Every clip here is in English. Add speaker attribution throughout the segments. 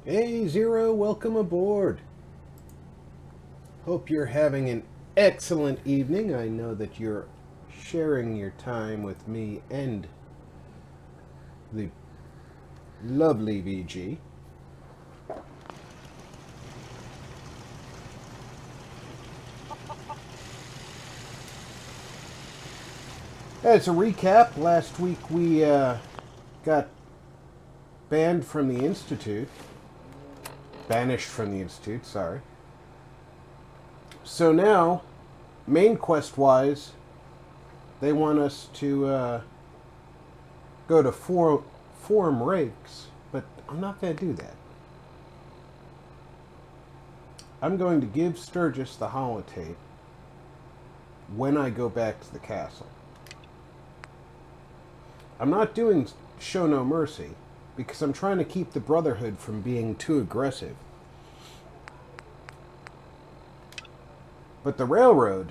Speaker 1: Hey Zero, welcome aboard. Hope you're having an excellent evening. I know that you're sharing your time with me and the lovely VG. As a recap, last week we got banned from the Institute. Banished from the Institute, sorry. So now, main quest-wise, they want us to go to forum rakes, but I'm not going to do that. I'm going to give Sturgis the holotape when I go back to the castle. I'm not doing Show No Mercy because I'm trying to keep the Brotherhood from being too aggressive. But the Railroad,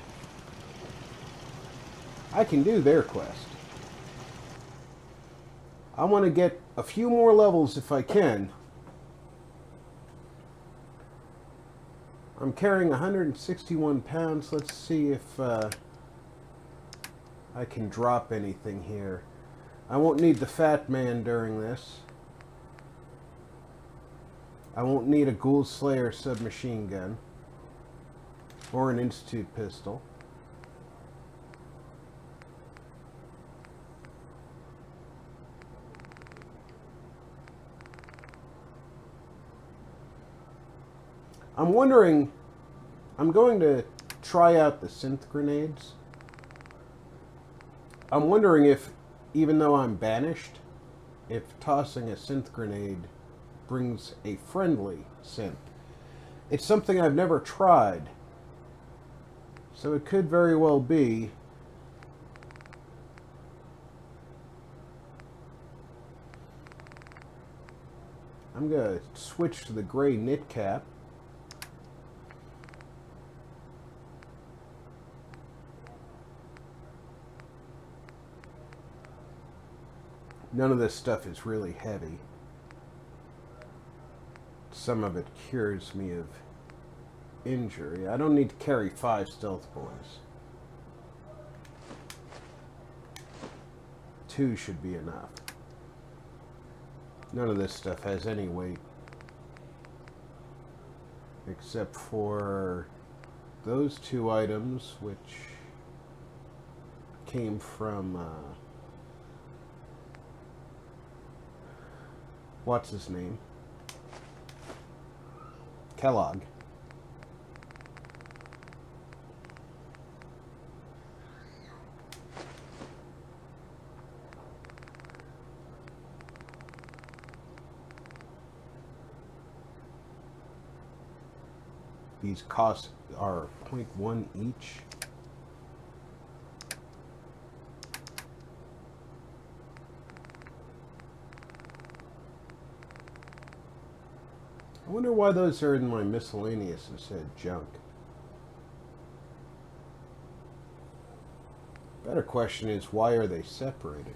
Speaker 1: I can do their quest. I want to get a few more levels if I can. I'm carrying 161 pounds. Let's see if I can drop anything here. I won't need the Fat Man during this. I won't need a Ghoul Slayer submachine gun. Or an Institute pistol. I'm wondering, I'm going to try out the Synth Grenades. I'm wondering if, even though I'm banished, if tossing a Synth Grenade brings a friendly synth. It's something I've never tried. So it could very well be I'm going to switch to the gray knit cap. None of this stuff is really heavy. Some of it cures me of injury. I don't need to carry 5 stealth boys. 2 should be enough. None of this stuff has any weight. Except for those 2 items, which came from, what's his name? Kellogg. These costs are 0.1 each. I wonder why those are in my miscellaneous instead of junk. Better question is, why are they separated?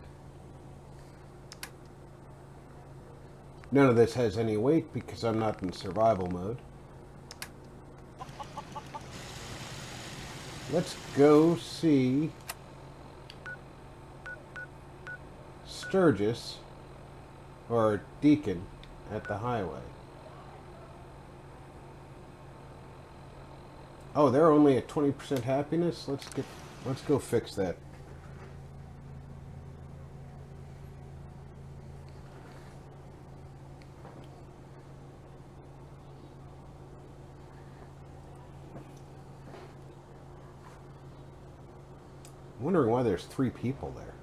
Speaker 1: None of this has any weight because I'm not in survival mode. Let's go see Sturgis, or Deacon, at the highway. Oh, they're only at 20% happiness? Let's go fix that. I'm wondering why there's 3 people there.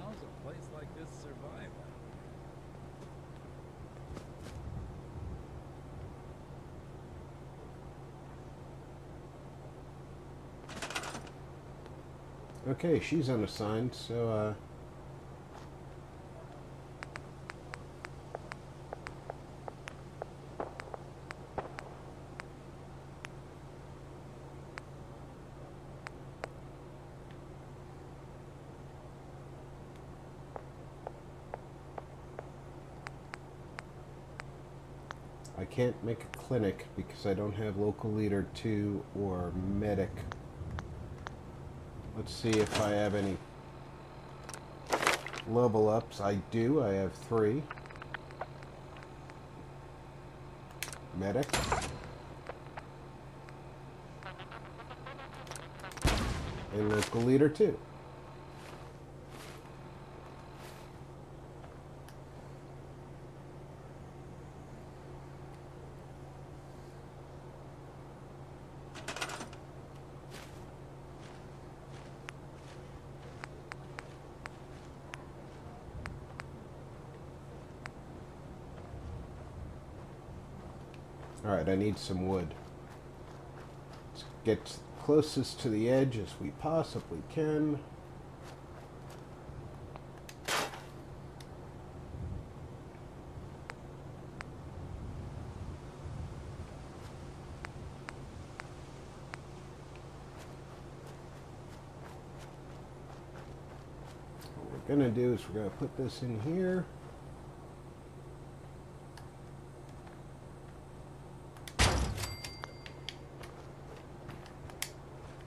Speaker 2: How's a place like this survive?
Speaker 1: Okay, she's unassigned, so I can't make a clinic because I don't have local leader 2 or medic. Let's see if I have any level ups. I do. I have 3. Medic. And local leader 2. Alright, I need some wood. Let's get closest to the edge as we possibly can. What we're going to do is we're going to put this in here.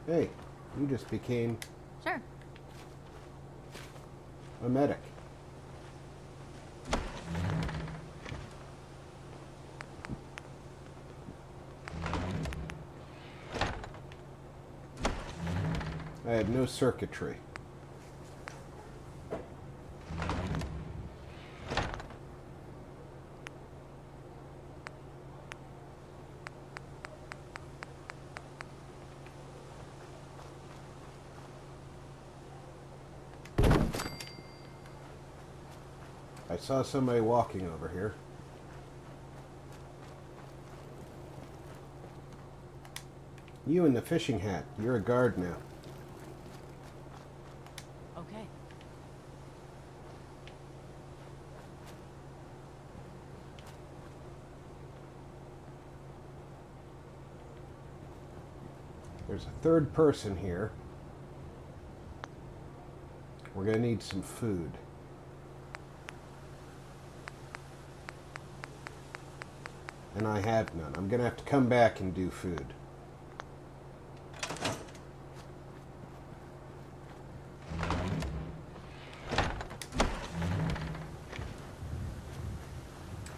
Speaker 1: Hey, you just became
Speaker 3: Sure.
Speaker 1: a medic. I have no circuitry. I saw somebody walking over here. You in the fishing hat. You're a guard now.
Speaker 3: Okay.
Speaker 1: There's a third person here. We're going to need some food. And I have none. I'm going to have to come back and do food.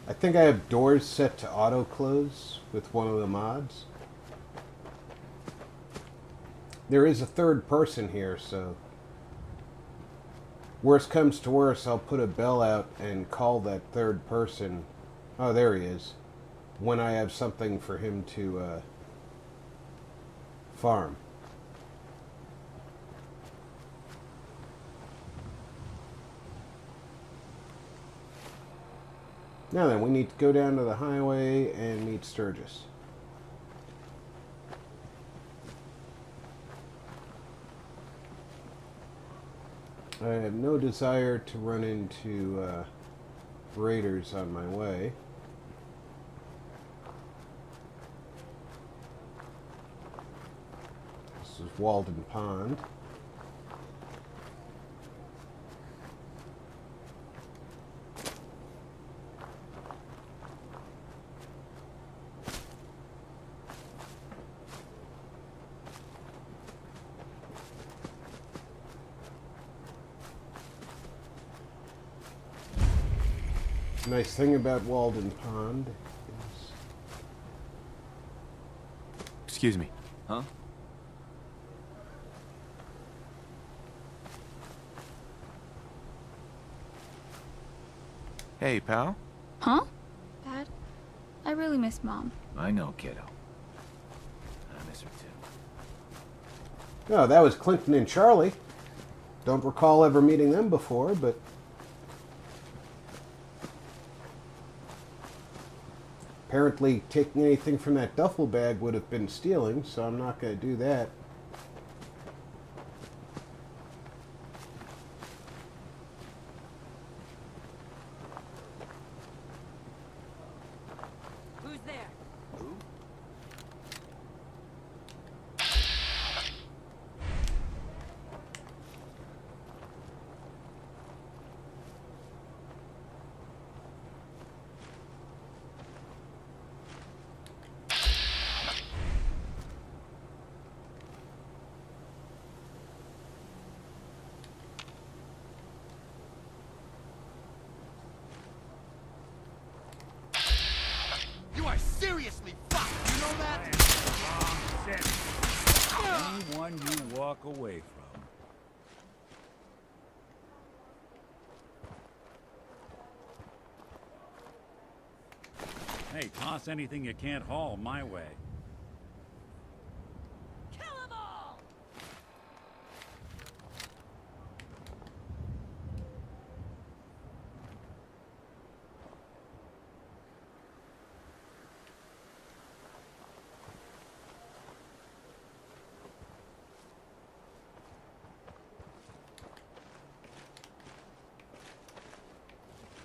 Speaker 1: I think I have doors set to auto close with one of the mods. There is a third person here, so worst comes to worst, I'll put a bell out and call that third person. Oh, there he is. When I have something for him to farm. Now then, we need to go down to the highway and meet Sturgis. I have no desire to run into raiders on my way. This is Walden Pond. Nice thing about Walden Pond is...
Speaker 4: Excuse me.
Speaker 2: Huh?
Speaker 4: Hey, pal.
Speaker 3: Huh? Dad? I really miss Mom.
Speaker 2: I know, kiddo. I miss her too.
Speaker 1: Oh, that was Clinton and Charlie. Don't recall ever meeting them before, but... apparently taking anything from that duffel bag would have been stealing, so I'm not going to do that.
Speaker 3: Who's there?
Speaker 2: Who?
Speaker 5: walk away from. Hey, toss anything you can't haul my way.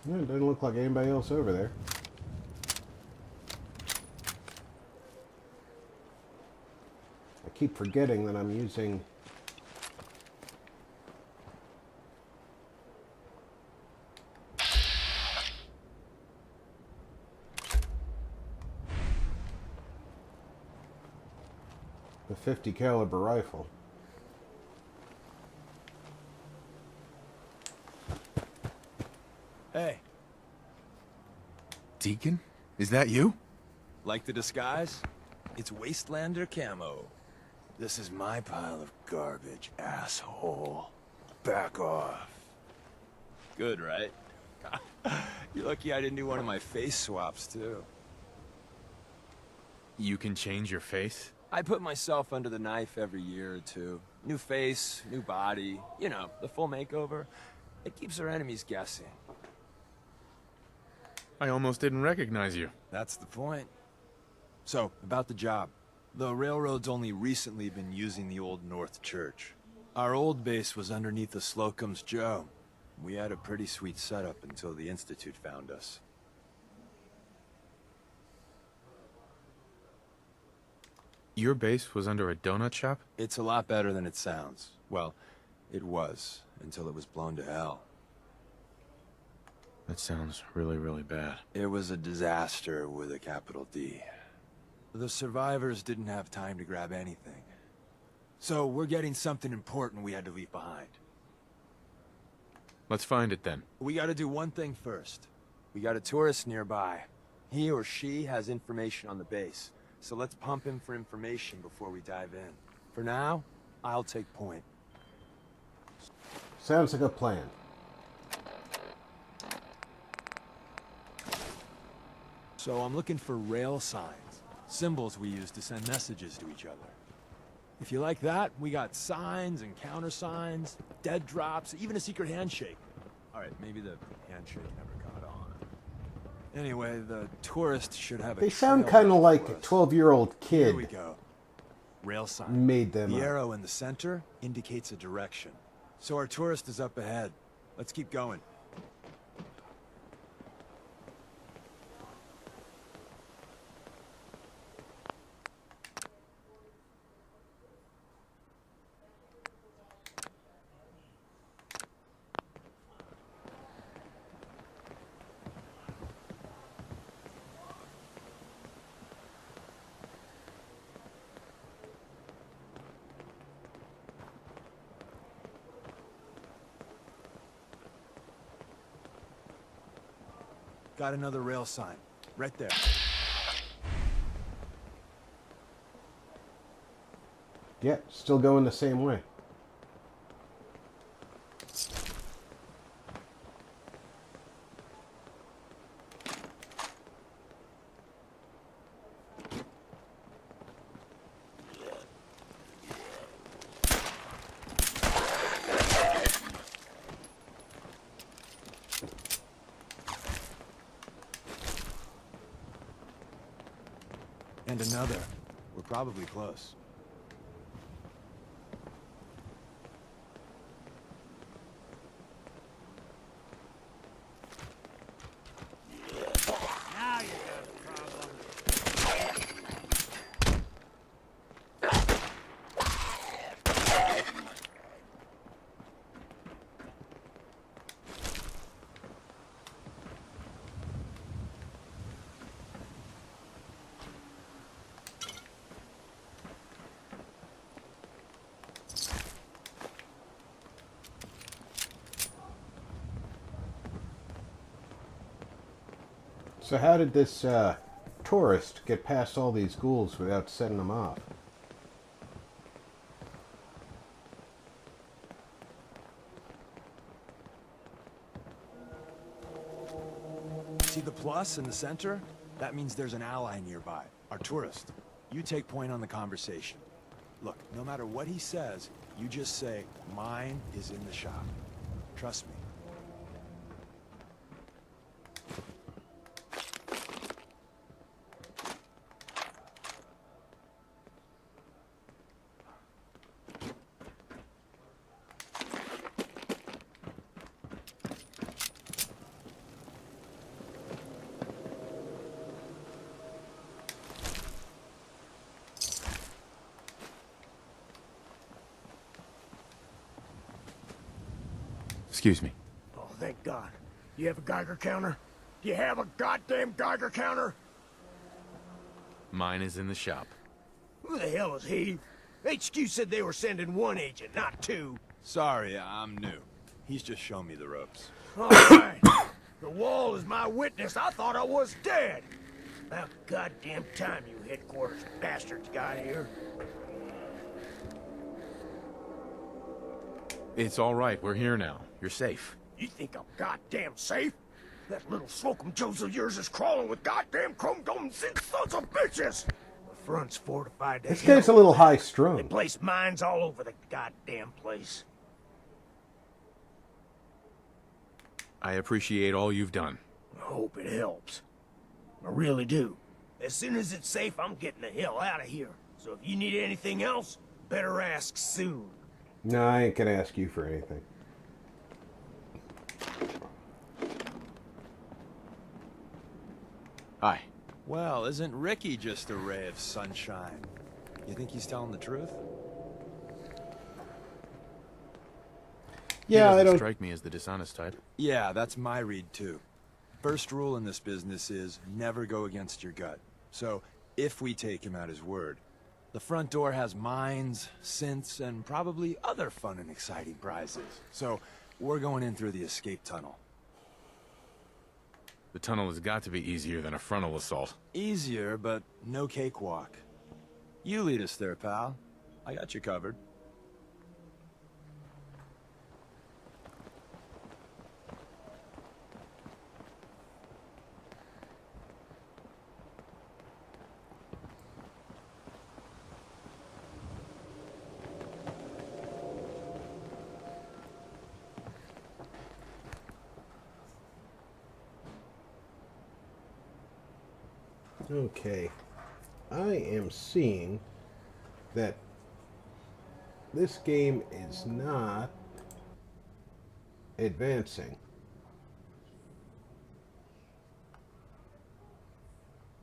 Speaker 1: Yeah, it doesn't look like anybody else over there. I keep forgetting that I'm using the 50 caliber rifle.
Speaker 2: Hey,
Speaker 4: Deacon? Is that you?
Speaker 2: like the disguise? It's Wastelander camo. This is my pile of garbage, asshole. Back off. Good, right? You're lucky I didn't do one of my face swaps, too.
Speaker 4: You can change your face?
Speaker 2: I put myself under the knife every year or two. New face, new body, you know, the full makeover. It keeps our enemies guessing.
Speaker 4: I almost didn't recognize you.
Speaker 2: That's the point. So, about the job. The railroad's only recently been using the old North Church. Our old base was underneath the Slocum's Joe. We had a pretty sweet setup until the Institute found us.
Speaker 4: Your base was under a donut shop?
Speaker 2: It's a lot better than it sounds. Well, it was, until it was blown to hell.
Speaker 4: That sounds really, really bad.
Speaker 2: It was a disaster with a capital D. The survivors didn't have time to grab anything. So we're getting something important we had to leave behind.
Speaker 4: Let's find it then.
Speaker 2: We gotta do one thing first. We got a tourist nearby. He or she has information on the base. So let's pump him for information before we dive in. For now, I'll take point.
Speaker 1: Sounds like a plan.
Speaker 2: So I'm looking for rail signs. Symbols we use to send messages to each other. If you like that, we got signs and countersigns, dead drops, even a secret handshake. Alright, maybe the handshake never caught on. Anyway, the tourist should have a
Speaker 1: They sound
Speaker 2: trail
Speaker 1: kind of
Speaker 2: for
Speaker 1: like a
Speaker 2: us.
Speaker 1: 12-year-old
Speaker 2: Here we
Speaker 1: kid
Speaker 2: go. Rail sign.
Speaker 1: made them
Speaker 2: The
Speaker 1: up.
Speaker 2: arrow in the center indicates a direction. So our tourist is up ahead. Let's keep going. Got another rail sign. Right there.
Speaker 1: Yeah, still going the same way.
Speaker 2: And another. We're probably close.
Speaker 5: Now you got a problem.
Speaker 1: So how did this tourist get past all these ghouls without setting them off?
Speaker 2: See the plus in the center? That means there's an ally nearby, our tourist. You take point on the conversation. Look, no matter what he says, you just say, mine is in the shop. Trust me.
Speaker 4: Excuse me.
Speaker 6: Oh, thank God. You have a Geiger counter? Do you have a goddamn Geiger counter?
Speaker 4: Mine is in the shop.
Speaker 6: Who the hell is he? HQ said they were sending one agent, not two.
Speaker 2: Sorry, I'm new. He's just shown me the ropes.
Speaker 6: All right. The wall is my witness. I thought I was dead. About goddamn time you headquarters bastards got here.
Speaker 4: It's all right. We're here now. You're safe.
Speaker 6: You think I'm goddamn safe? That little Slocum Joes of yours is crawling with goddamn chrome-domed sons of bitches! The front's fortified.
Speaker 1: This guy's a little high strung.
Speaker 6: They placed mines all over the goddamn place.
Speaker 4: I appreciate all you've done.
Speaker 6: I hope it helps. I really do. As soon as it's safe, I'm getting the hell out of here. So if you need anything else, better ask soon.
Speaker 1: No, I ain't gonna ask you for anything.
Speaker 4: Hi.
Speaker 2: Well, isn't Ricky just a ray of sunshine? You think he's telling the truth?
Speaker 1: Yeah,
Speaker 4: He
Speaker 1: I
Speaker 4: doesn't
Speaker 1: don't.
Speaker 4: strike me as the dishonest type.
Speaker 2: Yeah, that's my read too. First rule in this business is never go against your gut. So, if we take him at his word, the front door has mines, synths, and probably other fun and exciting prizes. So, we're going in through the escape tunnel.
Speaker 4: The tunnel has got to be easier than a frontal assault.
Speaker 2: Easier, but no cakewalk. You lead us there, pal. I got you covered.
Speaker 1: Okay. I am seeing that this game is not advancing.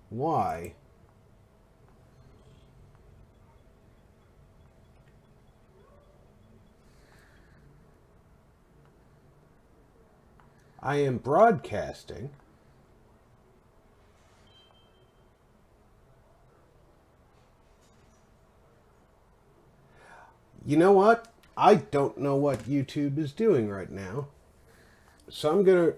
Speaker 1: Why? I am broadcasting. You know what? I don't know what YouTube is doing right now. So I'm going to...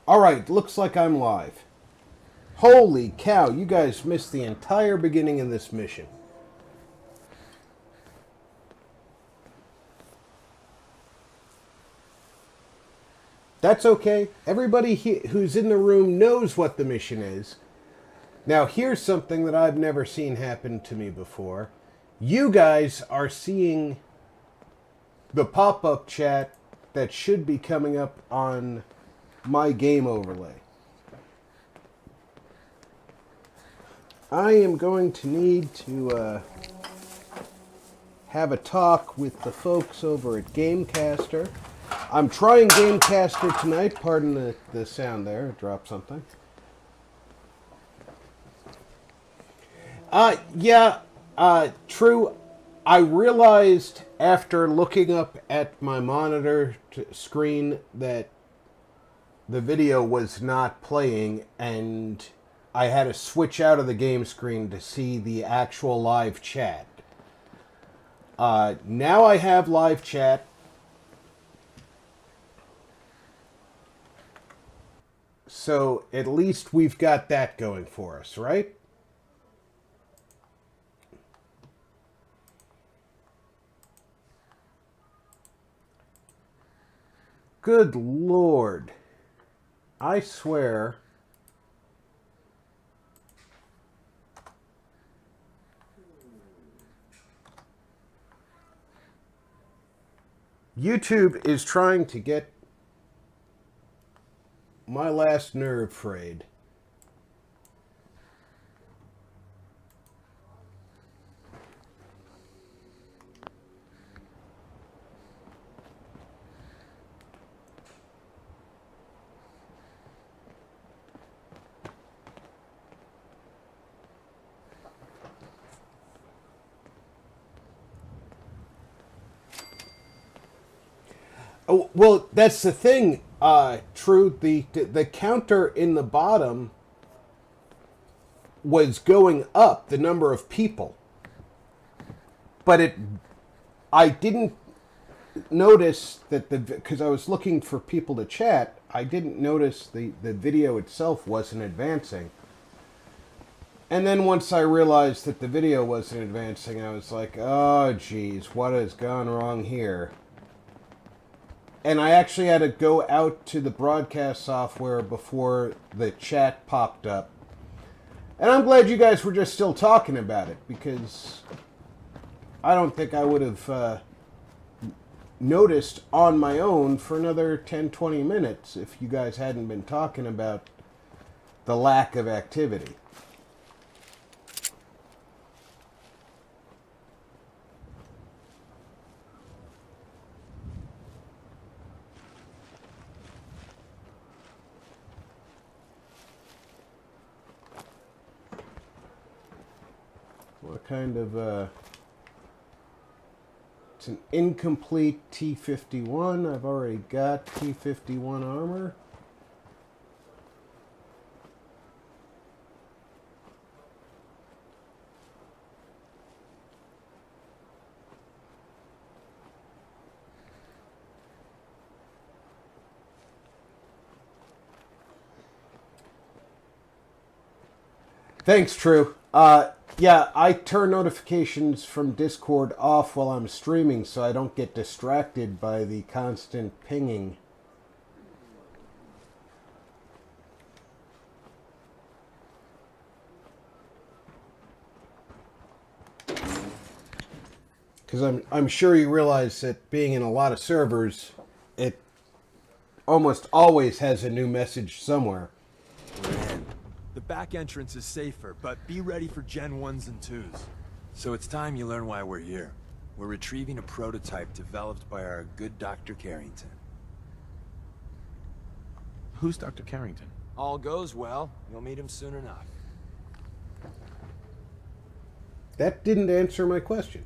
Speaker 1: Alright, looks like I'm live. Holy cow, you guys missed the entire beginning of this mission. That's okay. Everybody who's in the room knows what the mission is. Now, here's something that I've never seen happen to me before. You guys are seeing the pop-up chat that should be coming up on my game overlay. I am going to need to have a talk with the folks over at Gamecaster. I'm trying Gamecaster tonight. Pardon the sound there. I dropped something. True. I realized after looking up at my monitor screen that the video was not playing, and I had to switch out of the game screen to see the actual live chat. Now I have live chat. So at least we've got that going for us, right? Good Lord. I swear. YouTube is trying to get my last nerve frayed. Oh, well, that's the thing. True, the counter in the bottom was going up, the number of people. But I didn't notice that because I was looking for people to chat, I didn't notice the video itself wasn't advancing. And then once I realized that the video wasn't advancing, I was like, oh geez, what has gone wrong here? And I actually had to go out to the broadcast software before the chat popped up. And I'm glad you guys were just still talking about it, because I don't think I would have noticed on my own for another 10-20 minutes if you guys hadn't been talking about the lack of activity. What kind of, it's an incomplete T-51. I've already got T-51 armor. Thanks, True. Yeah, I turn notifications from Discord off while I'm streaming so I don't get distracted by the constant pinging. Because I'm sure you realize that being in a lot of servers, it almost always has a new message somewhere.
Speaker 2: The back entrance is safer, but be ready for Gen 1s and 2s. So it's time you learn why we're here. We're retrieving a prototype developed by our good Dr. Carrington.
Speaker 4: Who's Dr. Carrington?
Speaker 2: All goes well, you'll meet him soon enough.
Speaker 1: That didn't answer my question.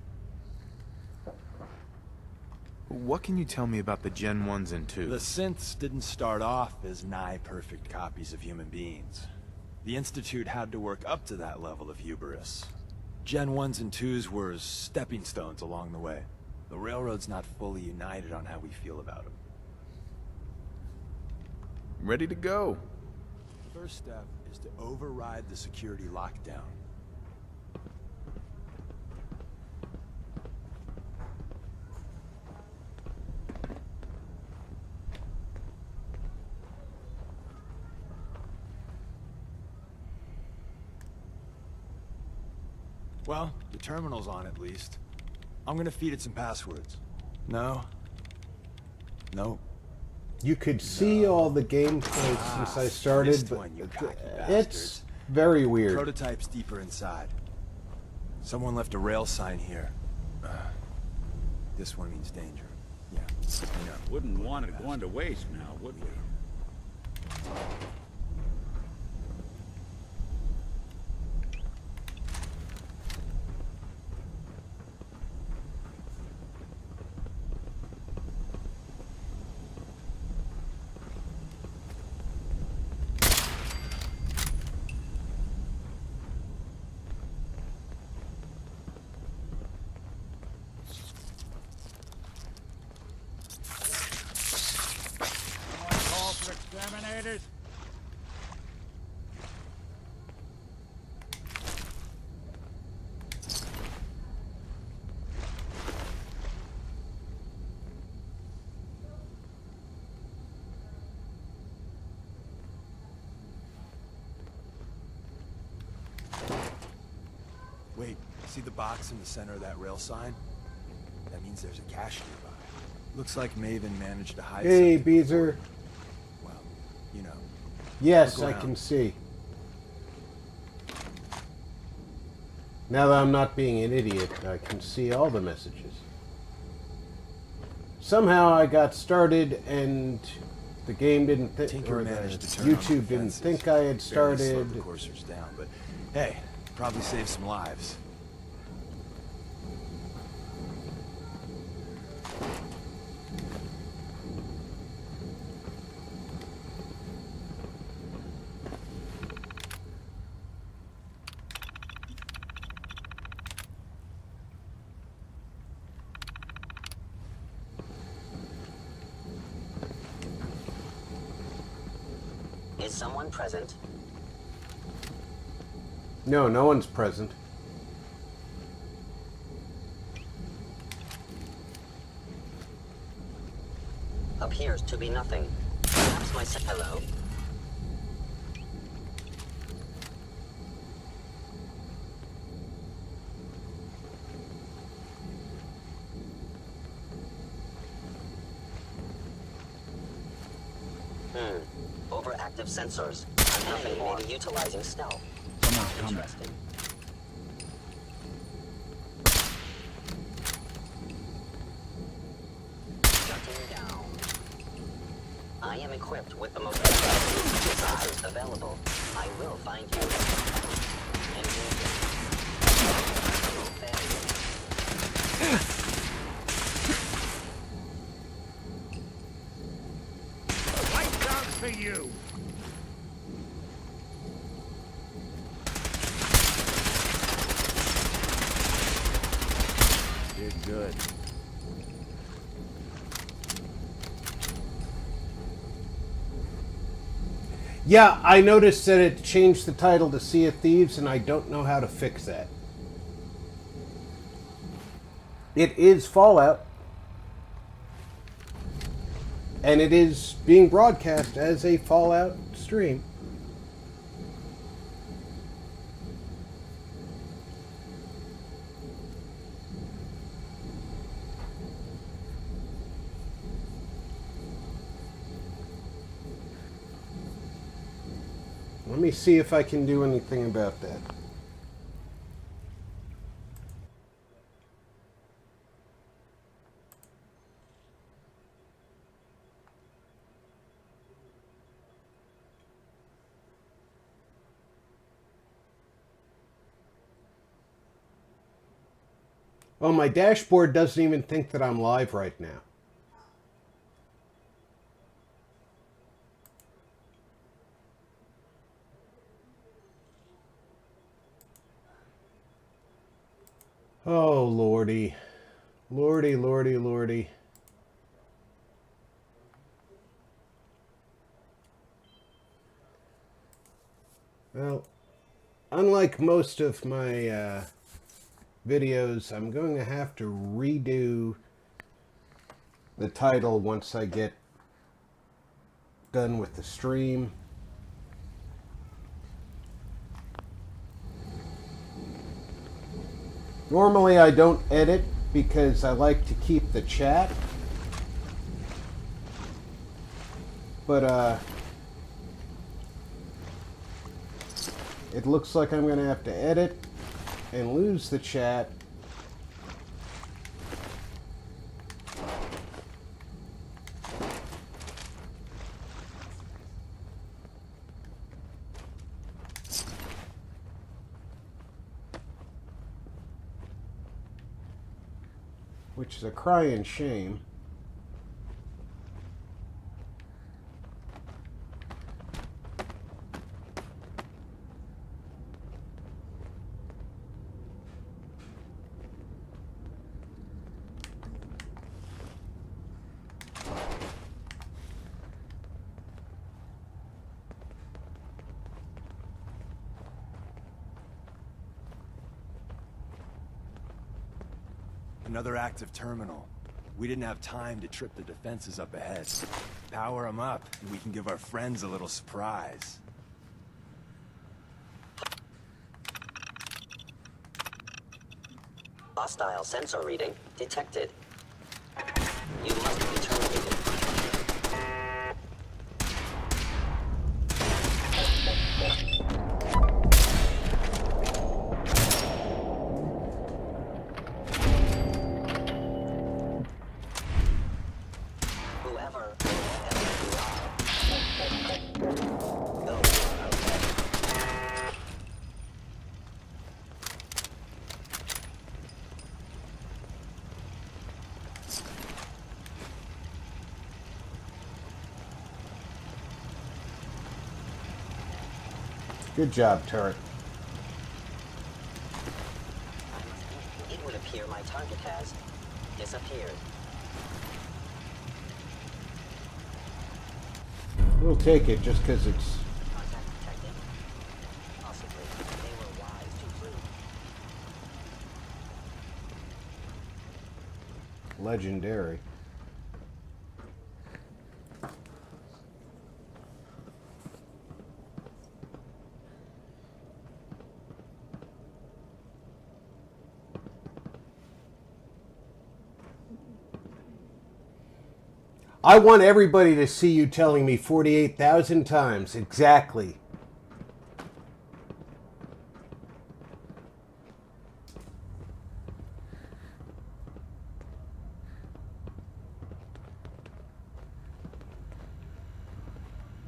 Speaker 4: What can you tell me about the Gen 1s and 2s?
Speaker 2: The synths didn't start off as nigh-perfect copies of human beings. The Institute had to work up to that level of hubris. Gen 1s and 2s were stepping stones along the way. The Railroad's not fully united on how we feel about them.
Speaker 4: ready to go.
Speaker 2: First step is to override the security lockdown. Well, the terminal's on at least. I'm gonna feed it some passwords. No. No.
Speaker 1: You could see all the gameplay since I started,
Speaker 2: missed
Speaker 1: but
Speaker 2: one, you cocky
Speaker 1: it's
Speaker 2: bastards.
Speaker 1: very weird.
Speaker 2: Prototype's deeper inside. Someone left a rail sign here. This one means danger. Yeah, I know.
Speaker 5: Wouldn't want it going to waste now, would we? Call for exterminators?
Speaker 2: Wait, see the box in the center of that rail sign? That means there's a cache nearby. Looks like Maven managed to hide
Speaker 1: Hey,
Speaker 2: something.
Speaker 1: Beezer.
Speaker 2: Well, you know.
Speaker 1: Yes,
Speaker 2: Look
Speaker 1: I
Speaker 2: around.
Speaker 1: can see. Now that I'm not being an idiot, I can see all the messages. Somehow I got started and the game didn't think,
Speaker 2: Tinker
Speaker 1: or the
Speaker 2: managed to turn on
Speaker 1: YouTube
Speaker 2: the
Speaker 1: didn't
Speaker 2: defenses.
Speaker 1: think I had
Speaker 2: Barely slowed
Speaker 1: started.
Speaker 2: the coursers down, but hey, probably saved some lives.
Speaker 7: Is someone present?
Speaker 1: No, no one's present.
Speaker 7: Appears to be nothing. Perhaps my hello? Overactive sensors. Nothing may be utilizing stealth.
Speaker 5: Someone's coming.
Speaker 7: Interesting. Shutting down. I am equipped with the most advanced missiles available. I will find you. Engaging. No failure.
Speaker 5: Lights out for you! Did good.
Speaker 1: Yeah, I noticed that it changed the title to Sea of Thieves, and I don't know how to fix that. It is Fallout. And it is being broadcast as a Fallout stream. Let me see if I can do anything about that. Oh, my dashboard doesn't even think that I'm live right now. Oh, lordy. Lordy, lordy, lordy. Well, unlike most of my videos, I'm going to have to redo the title once I get done with the stream. Normally I don't edit because I like to keep the chat. But it looks like I'm going to have to edit and lose the chat. Which is a crying shame.
Speaker 2: Another active terminal. We didn't have time to trip the defenses up ahead. Power them up, and we can give our friends a little surprise.
Speaker 7: Hostile sensor reading detected. You must be terminated. Whoever you are. Go.
Speaker 1: Good job, turret.
Speaker 7: It would appear my target has disappeared.
Speaker 1: We'll take it just because it's
Speaker 7: Contact detected. Possibly they were wise to prove.
Speaker 1: legendary. I want everybody to see you telling me 48,000 times exactly.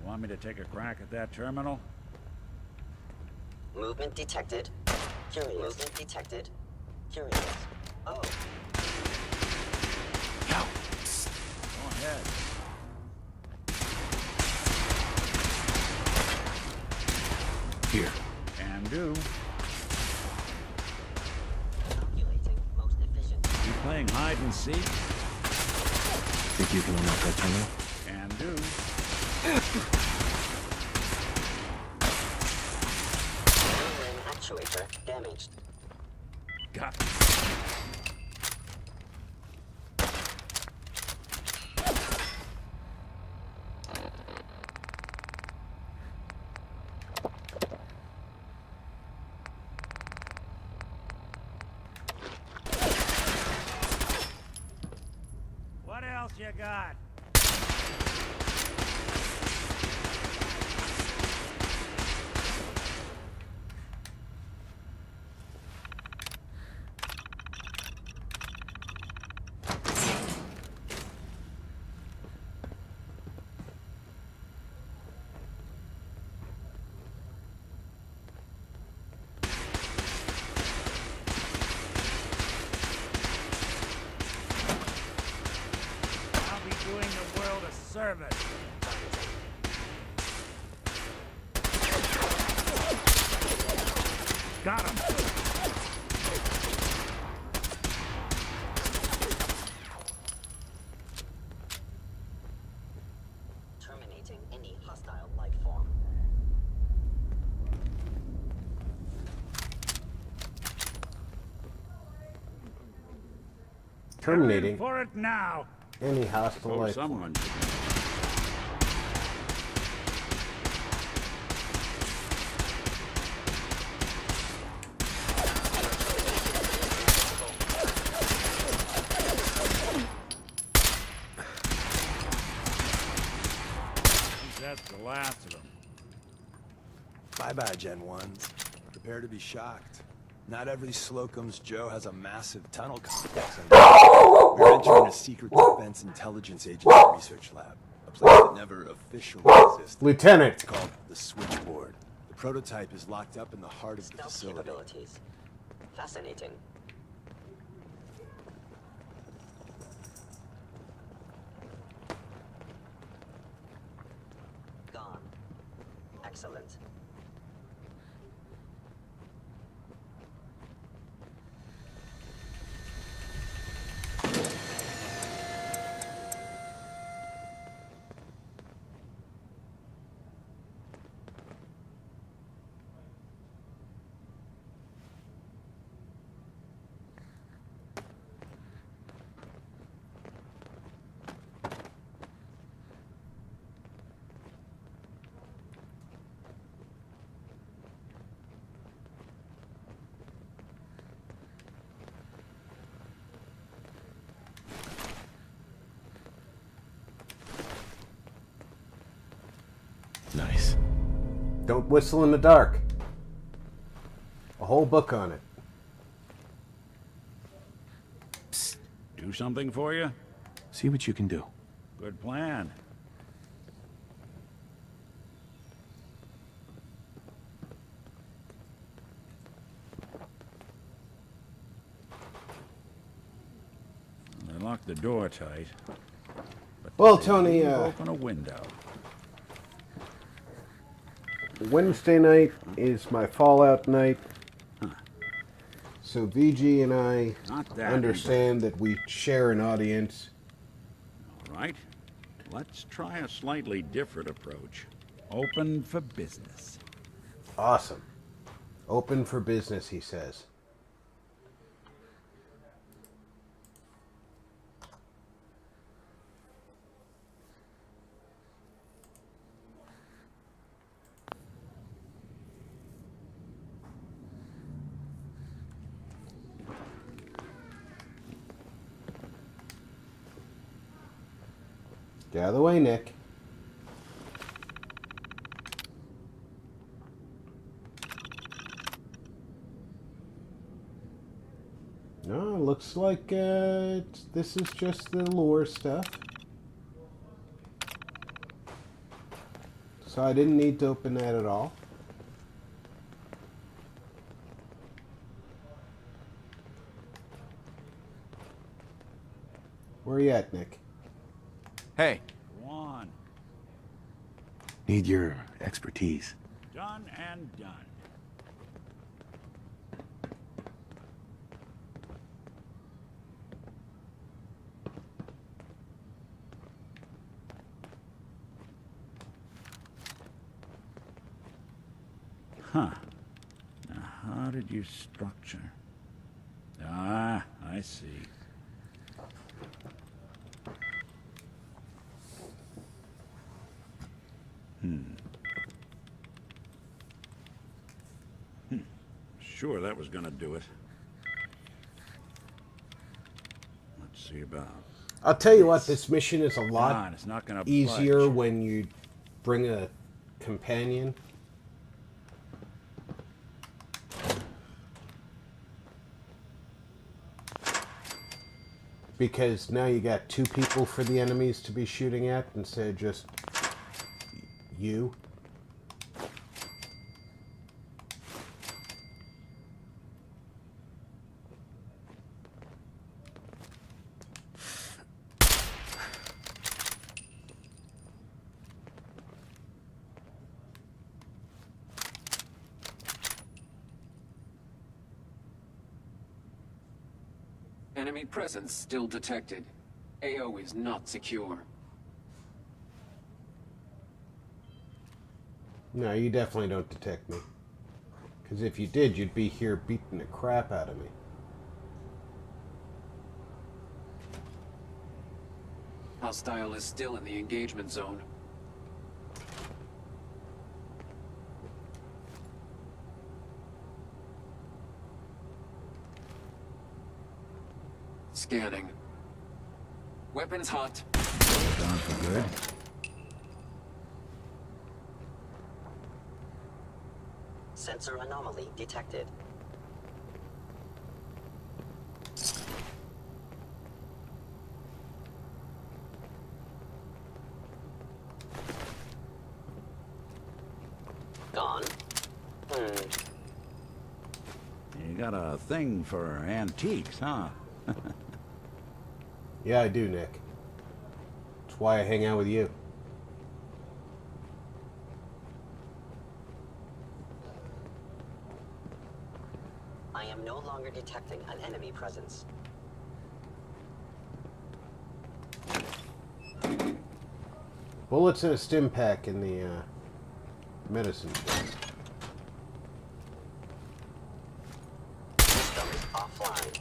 Speaker 5: Want me to take a crack at that terminal?
Speaker 7: Movement detected. Curious. Movement detected. Curious. Oh.
Speaker 5: Go ahead.
Speaker 4: Here.
Speaker 5: Can do.
Speaker 7: Calculating most efficient.
Speaker 5: You playing hide and seek?
Speaker 4: Think you can unlock that terminal?
Speaker 5: Can do.
Speaker 7: Ring actuator damaged.
Speaker 5: Got it. What else you got? I'll be doing the world a service. Got him.
Speaker 7: Terminating any hostile life form.
Speaker 1: terminating
Speaker 5: For it now.
Speaker 1: any hostile life.
Speaker 8: Someone.
Speaker 5: That's the last of them.
Speaker 2: Bye-bye, Gen 1s. Prepare to be shocked. Not every Slocum's Joe has a massive tunnel complex under. We're entering a secret defense intelligence agency research lab. A place that never officially existed.
Speaker 1: Lieutenant!
Speaker 2: It's called the Switchboard. The prototype is locked up in the heart of the
Speaker 7: Stealth
Speaker 2: facility.
Speaker 7: capabilities. Fascinating. Gone. Excellent.
Speaker 4: Nice.
Speaker 1: Don't whistle in the dark. A whole book on it.
Speaker 8: Do something for you?
Speaker 4: See what you can do.
Speaker 8: Good plan. They locked the door tight. But
Speaker 1: Well,
Speaker 8: they
Speaker 1: Tony,
Speaker 8: leave open a window.
Speaker 1: Wednesday night is my Fallout night. So VG and I
Speaker 8: Not that
Speaker 1: understand that we share an audience.
Speaker 8: All right. Let's try a slightly different approach. Open for business.
Speaker 1: Awesome. Open for business, he says. Get out of the way, Nick. No, looks like this is just the lore stuff. So I didn't need to open that at all. Where are you at, Nick?
Speaker 4: Hey,
Speaker 8: Go on.
Speaker 4: need your expertise.
Speaker 8: Done and done. Huh. Now, how did you structure? Ah, I see. Sure, that was gonna do it. Let's see about...
Speaker 1: I'll tell you what, this mission is a
Speaker 8: Come
Speaker 1: lot
Speaker 8: on, it's not gonna
Speaker 1: easier
Speaker 8: budge.
Speaker 1: when you bring a companion. Because now you got two people for the enemies to be shooting at instead of just you.
Speaker 9: Enemy presence still detected. AO is not secure.
Speaker 1: No, you definitely don't detect me. Because if you did, you'd be here beating the crap out of me.
Speaker 9: hostile is still in the engagement zone. Scanning. Weapons hot.
Speaker 8: Down for good.
Speaker 7: Sensor anomaly detected. Gone.
Speaker 8: You got a thing for antiques, huh?
Speaker 1: Yeah, I do, Nick. That's why I hang out with you.
Speaker 7: I am no longer detecting an enemy presence.
Speaker 1: Bullets and a stim pack in the medicine chest.
Speaker 7: System offline.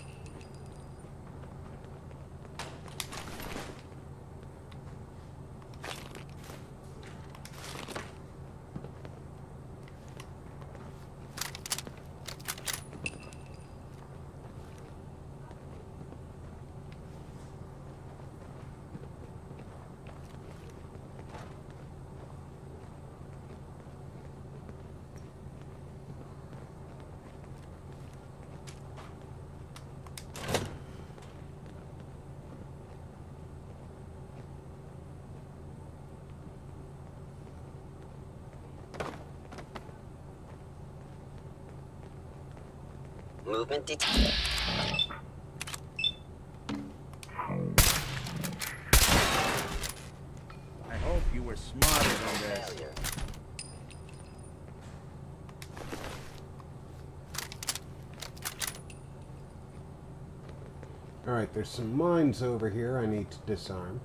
Speaker 7: Movement detected.
Speaker 5: I hope you were smarter than this.
Speaker 7: Failure.
Speaker 1: Alright, there's some mines over here I need to disarm.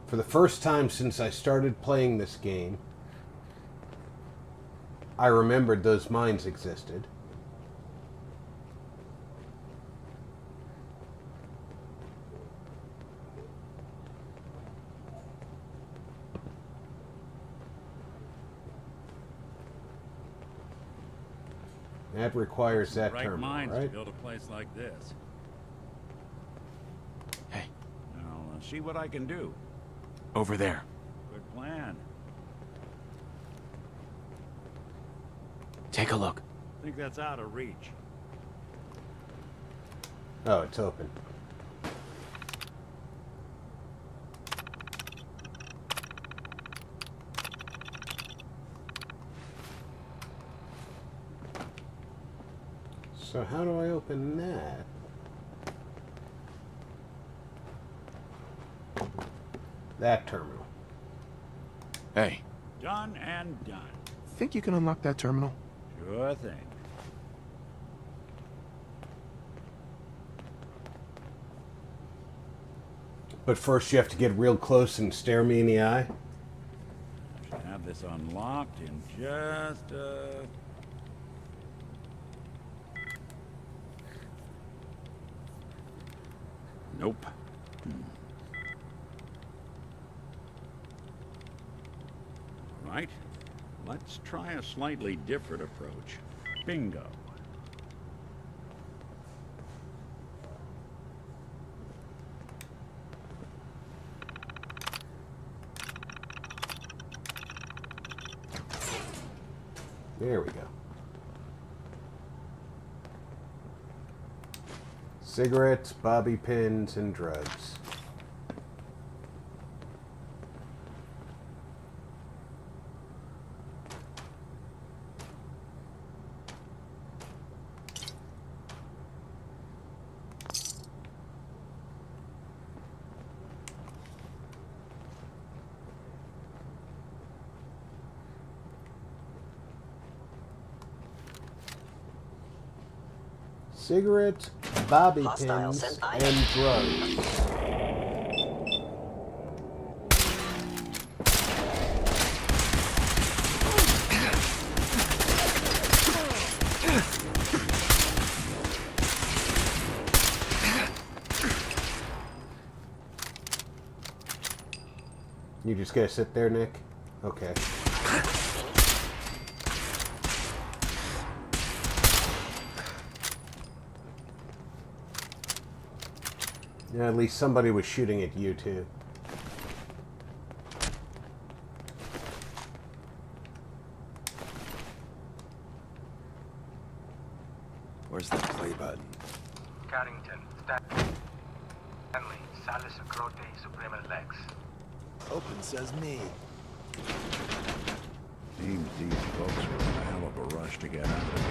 Speaker 1: For the first time since I started playing this game, I remembered those mines existed. That requires that
Speaker 8: Right
Speaker 1: terminal,
Speaker 8: minds to
Speaker 1: right?
Speaker 8: build a place like this.
Speaker 4: Hey,
Speaker 8: I'll see what I can do.
Speaker 4: over there.
Speaker 8: Good plan.
Speaker 4: Take a look.
Speaker 8: Think that's out of reach.
Speaker 1: Oh, it's open. So how do I open that? That terminal.
Speaker 4: Hey,
Speaker 8: Done and done.
Speaker 4: think you can unlock that terminal?
Speaker 8: Sure thing.
Speaker 1: But first you have to get real close and stare me in the eye.
Speaker 8: I should have this unlocked in just Nope. Right. Let's try a slightly different approach. Bingo.
Speaker 1: There we go. Cigarettes, bobby pins, and drugs. Cigarettes, bobby
Speaker 7: Hostile
Speaker 1: pins,
Speaker 7: sent
Speaker 1: and drugs. You just gonna sit there, Nick? Okay. Yeah, at least somebody was shooting at you, too.
Speaker 2: Where's the play button?
Speaker 10: Carrington, Stanley, Salis Crote, Suprema Lex.
Speaker 2: Open says me.
Speaker 8: Seems these folks were in a hell of a rush to get out of here.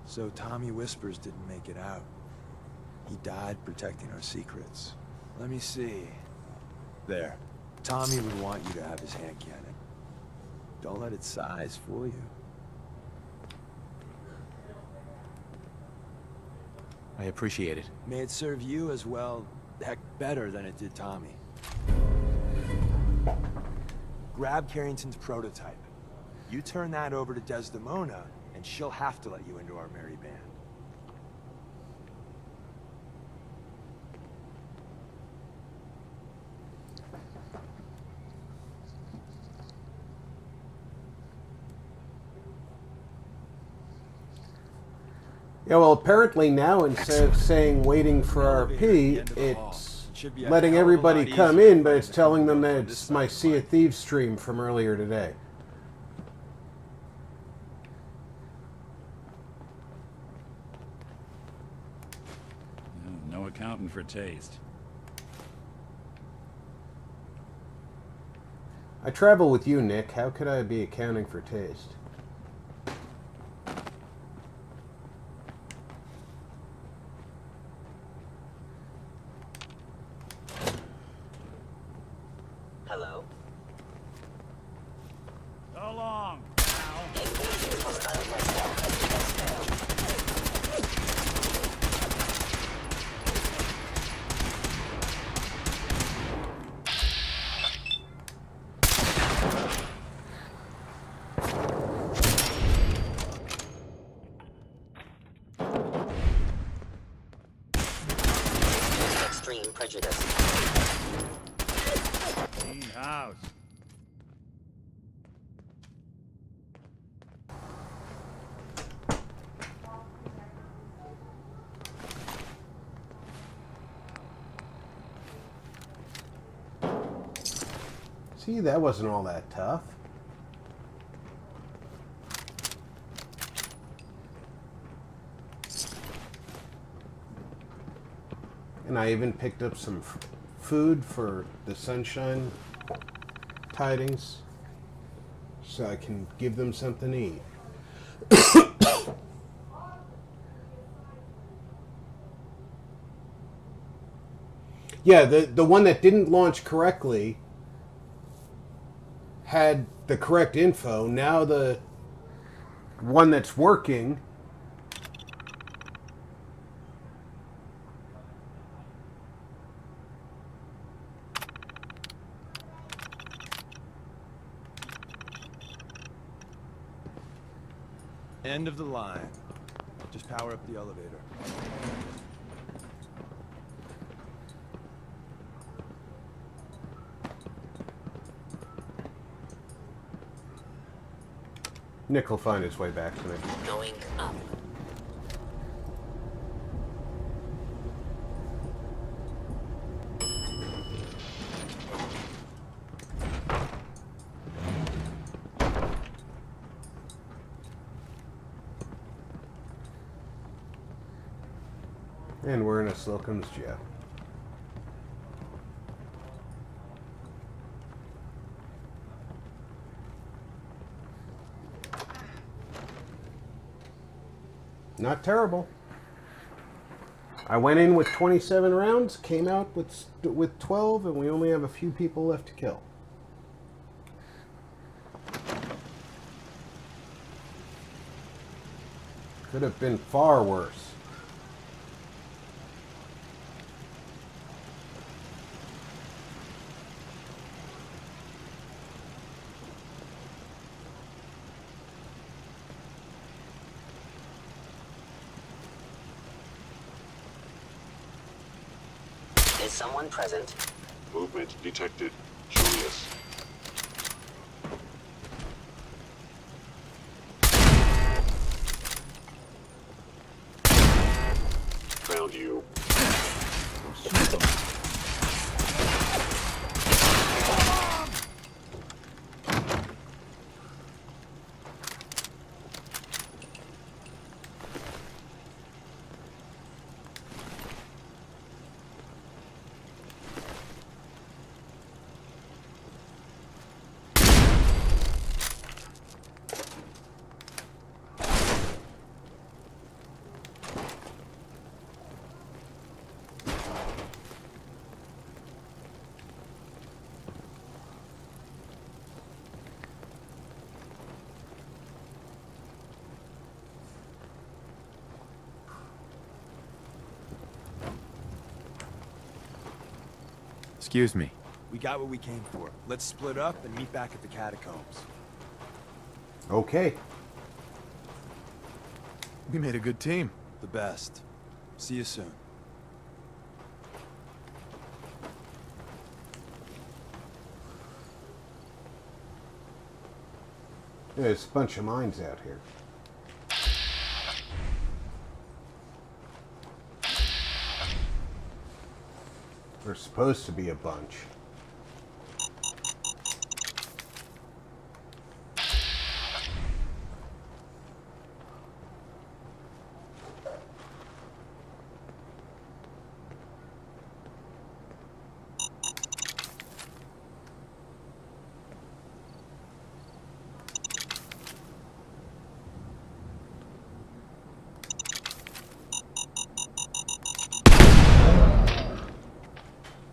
Speaker 2: So Tommy Whispers didn't make it out. He died protecting our secrets. Let me see. There. Tommy would want you to have his hand cannon. Don't let its size fool you.
Speaker 4: I appreciate it.
Speaker 2: May it serve you as well, heck, better than it did Tommy. Grab Carrington's prototype. You turn that over to Desdemona, and she'll have to let you into our merry band.
Speaker 1: Yeah, well, apparently now, instead of saying waiting for RP, it's letting everybody come in, but it's telling them that it's my Sea of Thieves stream from earlier today.
Speaker 8: No accounting for taste.
Speaker 1: I travel with you, Nick. How could I be accounting for taste?
Speaker 7: Hello?
Speaker 5: So long, pal.
Speaker 7: Extreme prejudice.
Speaker 5: Clean house.
Speaker 1: See, that wasn't all that tough. And I even picked up some food for the sunshine tidings, so I can give them something to eat. Yeah, the one that didn't launch correctly had the correct info. Now the one that's working
Speaker 2: End of the line. Just power up the elevator.
Speaker 1: Nick will find his way back to me.
Speaker 7: Going up.
Speaker 1: And we're in a Slocum's Joe. Not terrible. I went in with 27 rounds, came out with 12, and we only have a few people left to kill. Could have been far worse.
Speaker 7: Is someone present?
Speaker 11: Movement detected. Curious. Found you.
Speaker 4: Excuse me.
Speaker 2: We got what we came for. Let's split up and meet back at the catacombs.
Speaker 1: Okay.
Speaker 4: We made a good team.
Speaker 2: The best. See you soon.
Speaker 1: There's a bunch of mines out here. There's supposed to be a bunch.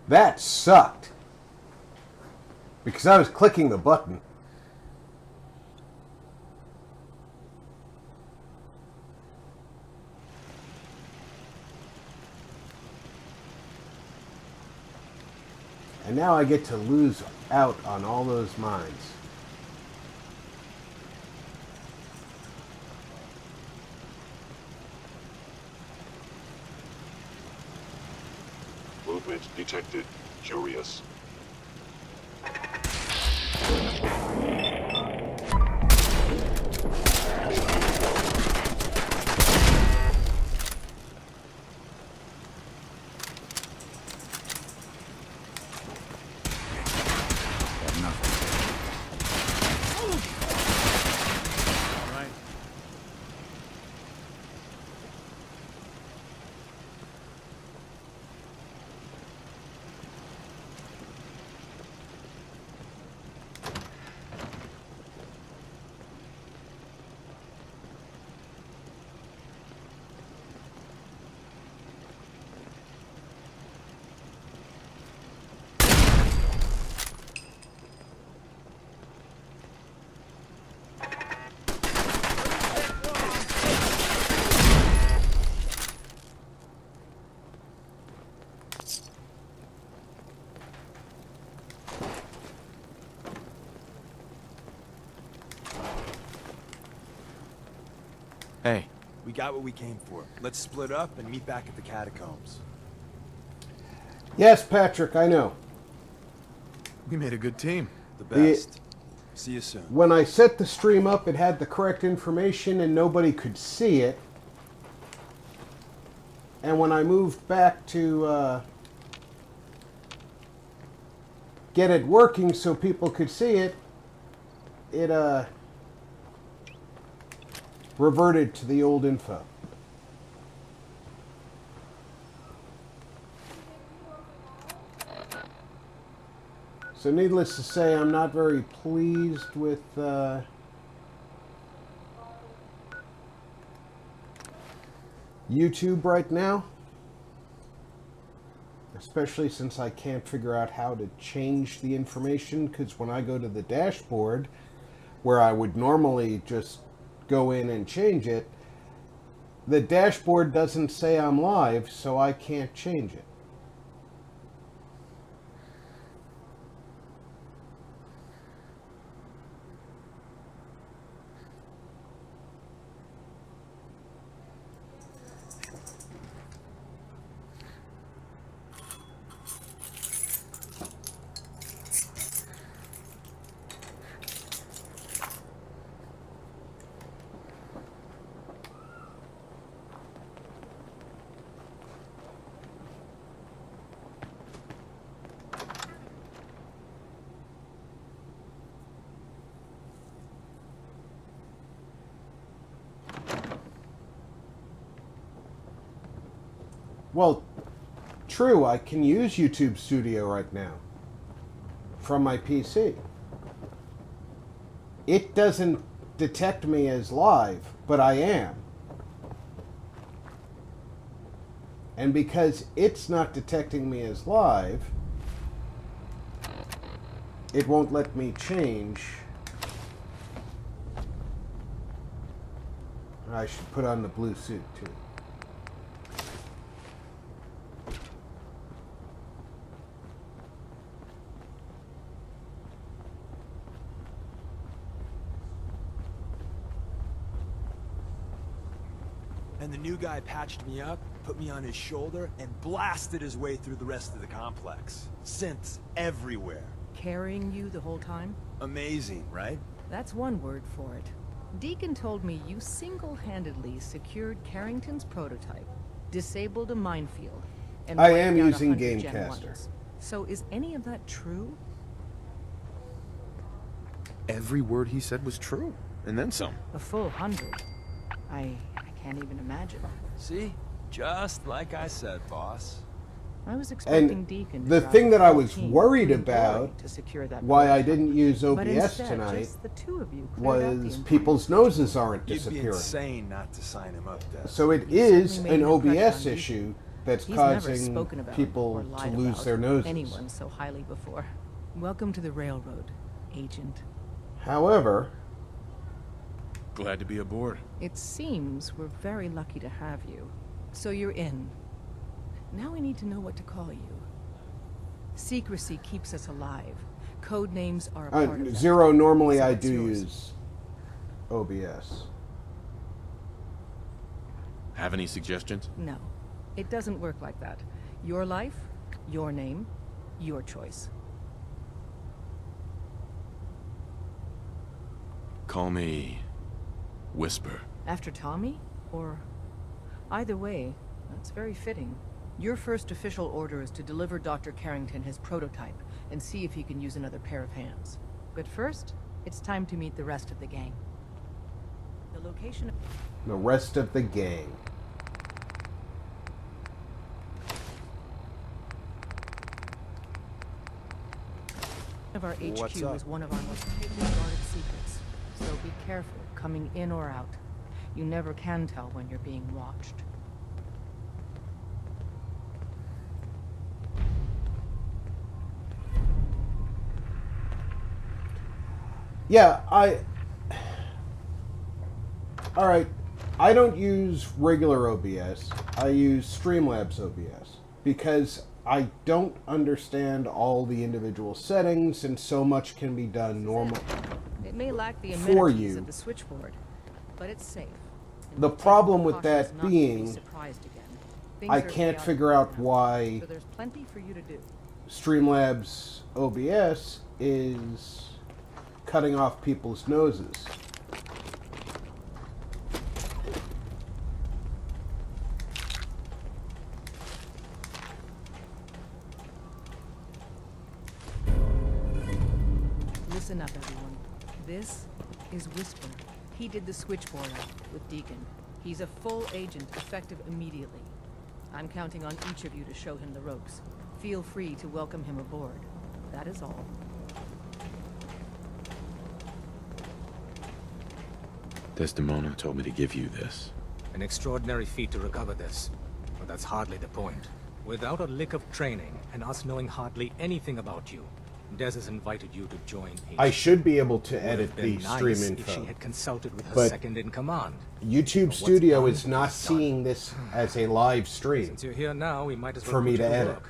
Speaker 1: That sucked. Because I was clicking the button. And now I get to lose out on all those mines.
Speaker 11: Movement detected. Curious.
Speaker 4: Hey.
Speaker 2: We got what we came for. Let's split up and meet back at the catacombs.
Speaker 1: Yes, Patrick, I know.
Speaker 4: We made a good team.
Speaker 2: The best. See you soon.
Speaker 1: When I set the stream up, it had the correct information and nobody could see it. And when I moved back to get it working so people could see it, it reverted to the old info. So needless to say, I'm not very pleased with YouTube right now. Especially since I can't figure out how to change the information, because when I go to the dashboard, where I would normally just go in and change it, the dashboard doesn't say I'm live, so I can't change it. Well, true, I can use YouTube Studio right now from my PC. It doesn't detect me as live, but I am. And because it's not detecting me as live, it won't let me change. I should put on the blue suit too.
Speaker 2: And the new guy patched me up, put me on his shoulder, and blasted his way through the rest of the complex. Synths everywhere.
Speaker 12: Carrying you the whole time?
Speaker 2: Amazing, right?
Speaker 12: That's one word for it. Deacon told me you single-handedly secured Carrington's prototype, disabled a minefield, and
Speaker 1: I
Speaker 12: wiped
Speaker 1: am
Speaker 12: out
Speaker 1: using
Speaker 12: 100 Gen
Speaker 1: Gamecaster.
Speaker 12: 1s. So is any of that true?
Speaker 4: Every word he said was true, and then some.
Speaker 12: A full 100. I can't even imagine.
Speaker 2: See? Just like I said, boss.
Speaker 12: I was expecting
Speaker 1: And
Speaker 12: Deacon to
Speaker 1: the
Speaker 12: drive
Speaker 1: thing that I
Speaker 12: full
Speaker 1: was
Speaker 12: team
Speaker 1: worried
Speaker 12: through Glory
Speaker 1: about,
Speaker 12: to secure that
Speaker 1: why I
Speaker 12: prototype.
Speaker 1: didn't use
Speaker 12: But
Speaker 1: OBS
Speaker 12: instead,
Speaker 1: tonight,
Speaker 12: just the two of you cleared out the
Speaker 1: was
Speaker 12: entire
Speaker 1: people's noses aren't
Speaker 2: You'd be
Speaker 1: disappearing.
Speaker 2: insane not to sign him up, Des.
Speaker 1: So it
Speaker 12: You
Speaker 1: is
Speaker 12: certainly made
Speaker 1: an
Speaker 12: an impression on
Speaker 1: OBS
Speaker 12: me.
Speaker 1: issue that's
Speaker 12: He's never
Speaker 1: causing
Speaker 12: spoken about
Speaker 1: people
Speaker 12: or
Speaker 1: to
Speaker 12: lied
Speaker 1: lose
Speaker 12: about
Speaker 1: their noses.
Speaker 12: anyone so highly before. Welcome to the railroad, Agent.
Speaker 1: However,
Speaker 4: Glad to be aboard.
Speaker 12: It seems we're very lucky to have you. So you're in. Now we need to know what to call you. Secrecy keeps us alive. Code names are a part of that.
Speaker 1: Zero, normally
Speaker 12: So
Speaker 1: I
Speaker 12: it's
Speaker 1: do
Speaker 12: yours.
Speaker 1: use OBS.
Speaker 4: Have any suggestions?
Speaker 12: No, it doesn't work like that. Your life, your name, your choice.
Speaker 4: Call me Whisper.
Speaker 12: After Tommy? Or... Either way, that's very fitting. Your first official order is to deliver Dr. Carrington his prototype and see if he can use another pair of hands. But first, it's time to meet the rest of the gang. The location
Speaker 1: The rest of the gang.
Speaker 12: of our HQ
Speaker 2: What's up?
Speaker 12: is one of our most tightly guarded secrets. So be careful coming in or out. You never can tell when you're being watched.
Speaker 1: Yeah, Alright, I don't use regular OBS. I use Streamlabs OBS because I don't understand all the individual settings, and so much can be done normal.
Speaker 12: It may lack the
Speaker 1: For
Speaker 12: amenities
Speaker 1: you.
Speaker 12: of the switchboard, but it's safe. And
Speaker 1: The
Speaker 12: we'll take
Speaker 1: problem with
Speaker 12: precautions
Speaker 1: that
Speaker 12: not to be
Speaker 1: being,
Speaker 12: surprised again. Things
Speaker 1: I
Speaker 12: are
Speaker 1: can't
Speaker 12: chaotic
Speaker 1: figure
Speaker 12: right
Speaker 1: out
Speaker 12: now,
Speaker 1: why
Speaker 12: so there's plenty for you to do.
Speaker 1: Streamlabs OBS is cutting off people's noses.
Speaker 12: Listen up, everyone. This is Whisper. He did the switchboard out with Deacon. He's a full agent, effective immediately. I'm counting on each of you to show him the ropes. Feel free to welcome him aboard. That is all.
Speaker 4: Desdemona told me to give you this.
Speaker 13: An extraordinary feat to recover this. But that's hardly the point. Without a lick of training, and us knowing hardly anything about you, Des has invited you to join HQ.
Speaker 1: I should be able to edit
Speaker 13: Would have been
Speaker 1: the
Speaker 13: nice
Speaker 1: stream
Speaker 13: if she
Speaker 1: info.
Speaker 13: had consulted with her
Speaker 1: But
Speaker 13: second in command.
Speaker 1: YouTube
Speaker 13: What's
Speaker 1: Studio
Speaker 13: done
Speaker 1: is not
Speaker 13: is done.
Speaker 1: seeing this as a live stream
Speaker 13: Since you're here now, we might as well
Speaker 1: for me
Speaker 13: put
Speaker 1: to
Speaker 13: you
Speaker 1: edit.
Speaker 13: work.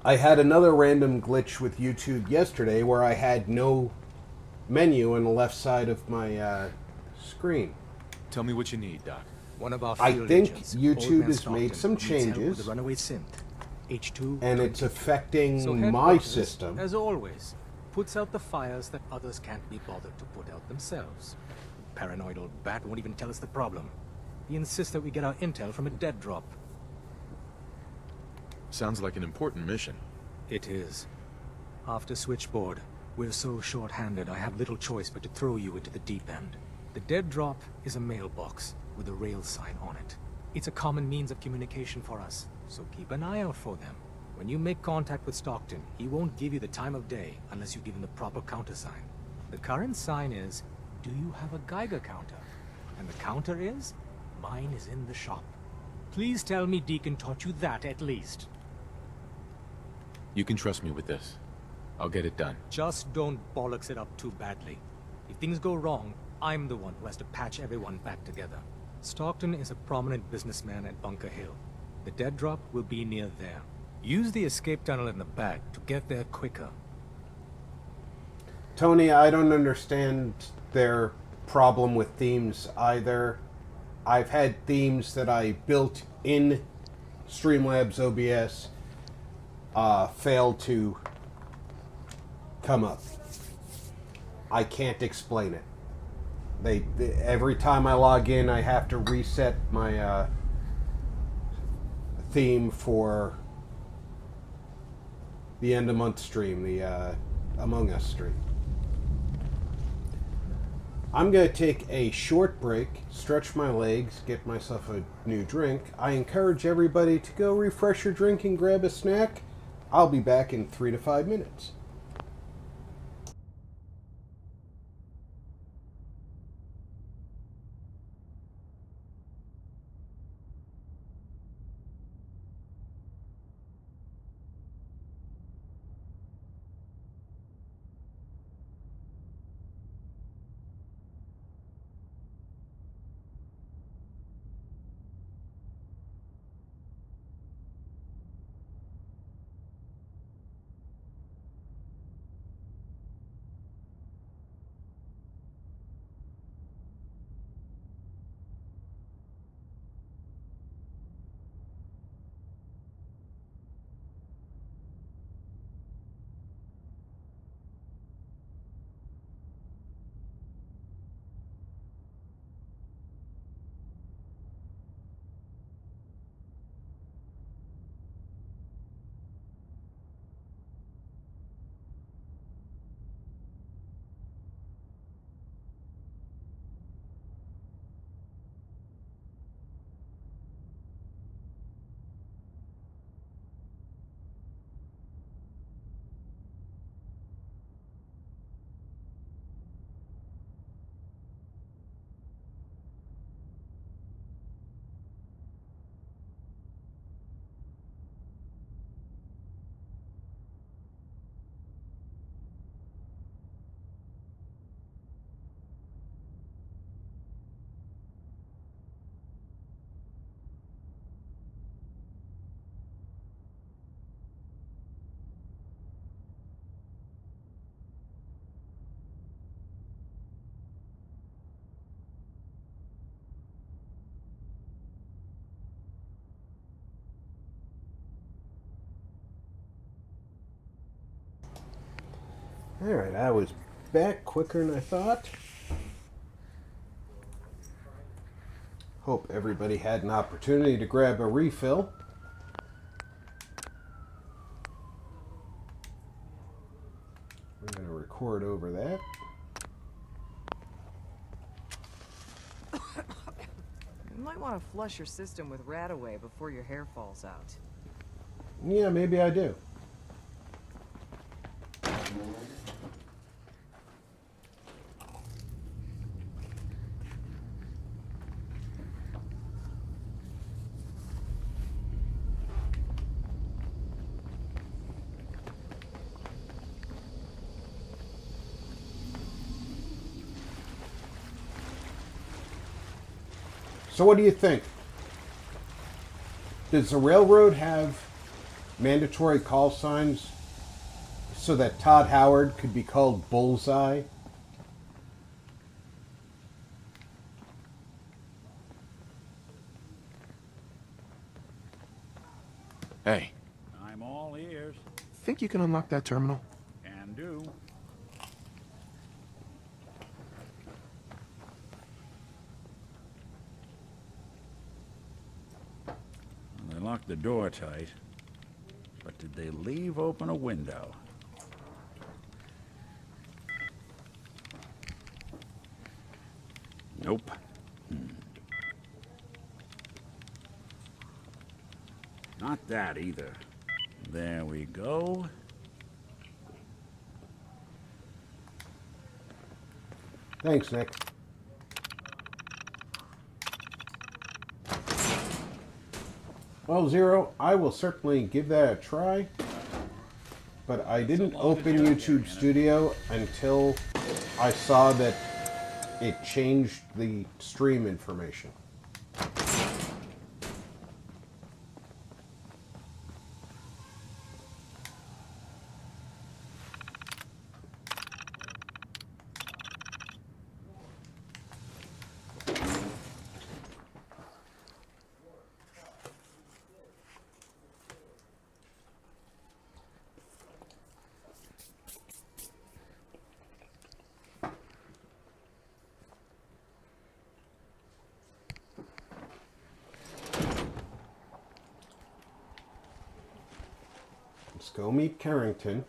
Speaker 1: I had another random glitch with YouTube yesterday where I had no menu on the left side of my screen.
Speaker 4: Tell me what you need, Doc.
Speaker 13: One of our
Speaker 1: I
Speaker 13: field
Speaker 1: think
Speaker 13: agents,
Speaker 1: YouTube
Speaker 13: Old Man
Speaker 1: has made
Speaker 13: Stockton,
Speaker 1: some
Speaker 13: needs help with
Speaker 1: changes,
Speaker 13: the runaway synth. H2
Speaker 1: and it's affecting
Speaker 13: So
Speaker 1: my
Speaker 13: headquarters,
Speaker 1: system.
Speaker 13: as always, puts out the fires that others can't be bothered to put out themselves. Paranoid old bat won't even tell us the problem. He insists that we get our intel from a dead drop.
Speaker 4: Sounds like an important mission.
Speaker 13: It is. After Switchboard, we're so short-handed I have little choice but to throw you into the deep end. The dead drop is a mailbox, with a rail sign on it. It's a common means of communication for us, so keep an eye out for them. When you make contact with Stockton, he won't give you the time of day unless you give him the proper countersign. The current sign is, do you have a Geiger counter? And the counter is, mine is in the shop. Please tell me Deacon taught you that at least.
Speaker 4: You can trust me with this. I'll get it done.
Speaker 13: Just don't bollocks it up too badly. If things go wrong, I'm the one who has to patch everyone back together. Stockton is a prominent businessman at Bunker Hill. The dead drop will be near there. Use the escape tunnel in the back to get there quicker.
Speaker 1: Tony, I don't understand their problem with themes either. I've had themes that I built in Streamlabs OBS fail to come up. I can't explain it. Every time I log in, I have to reset my theme for the end of month stream, the Among Us stream. I'm going to take a short break, stretch my legs, get myself a new drink. I encourage everybody to go refresh your drink and grab a snack. I'll be back in 3 to 5 minutes. Alright, I was back quicker than I thought. Hope everybody had an opportunity to grab a refill. I'm going to record over that.
Speaker 12: You might want to flush your system with Radaway before your hair falls out.
Speaker 1: Yeah, maybe I do. So what do you think? Does the railroad have mandatory call signs so that Todd Howard could be called Bullseye?
Speaker 14: Hey.
Speaker 8: I'm all ears.
Speaker 14: Think you can unlock that terminal?
Speaker 8: Can do. They locked the door tight, but did they leave open a window? Nope. Not that either. There we go.
Speaker 1: Thanks, Nick. Well, Zero, I will certainly give that a try. But I didn't open YouTube Studio until I saw that it changed the stream information. Let's go meet Carrington.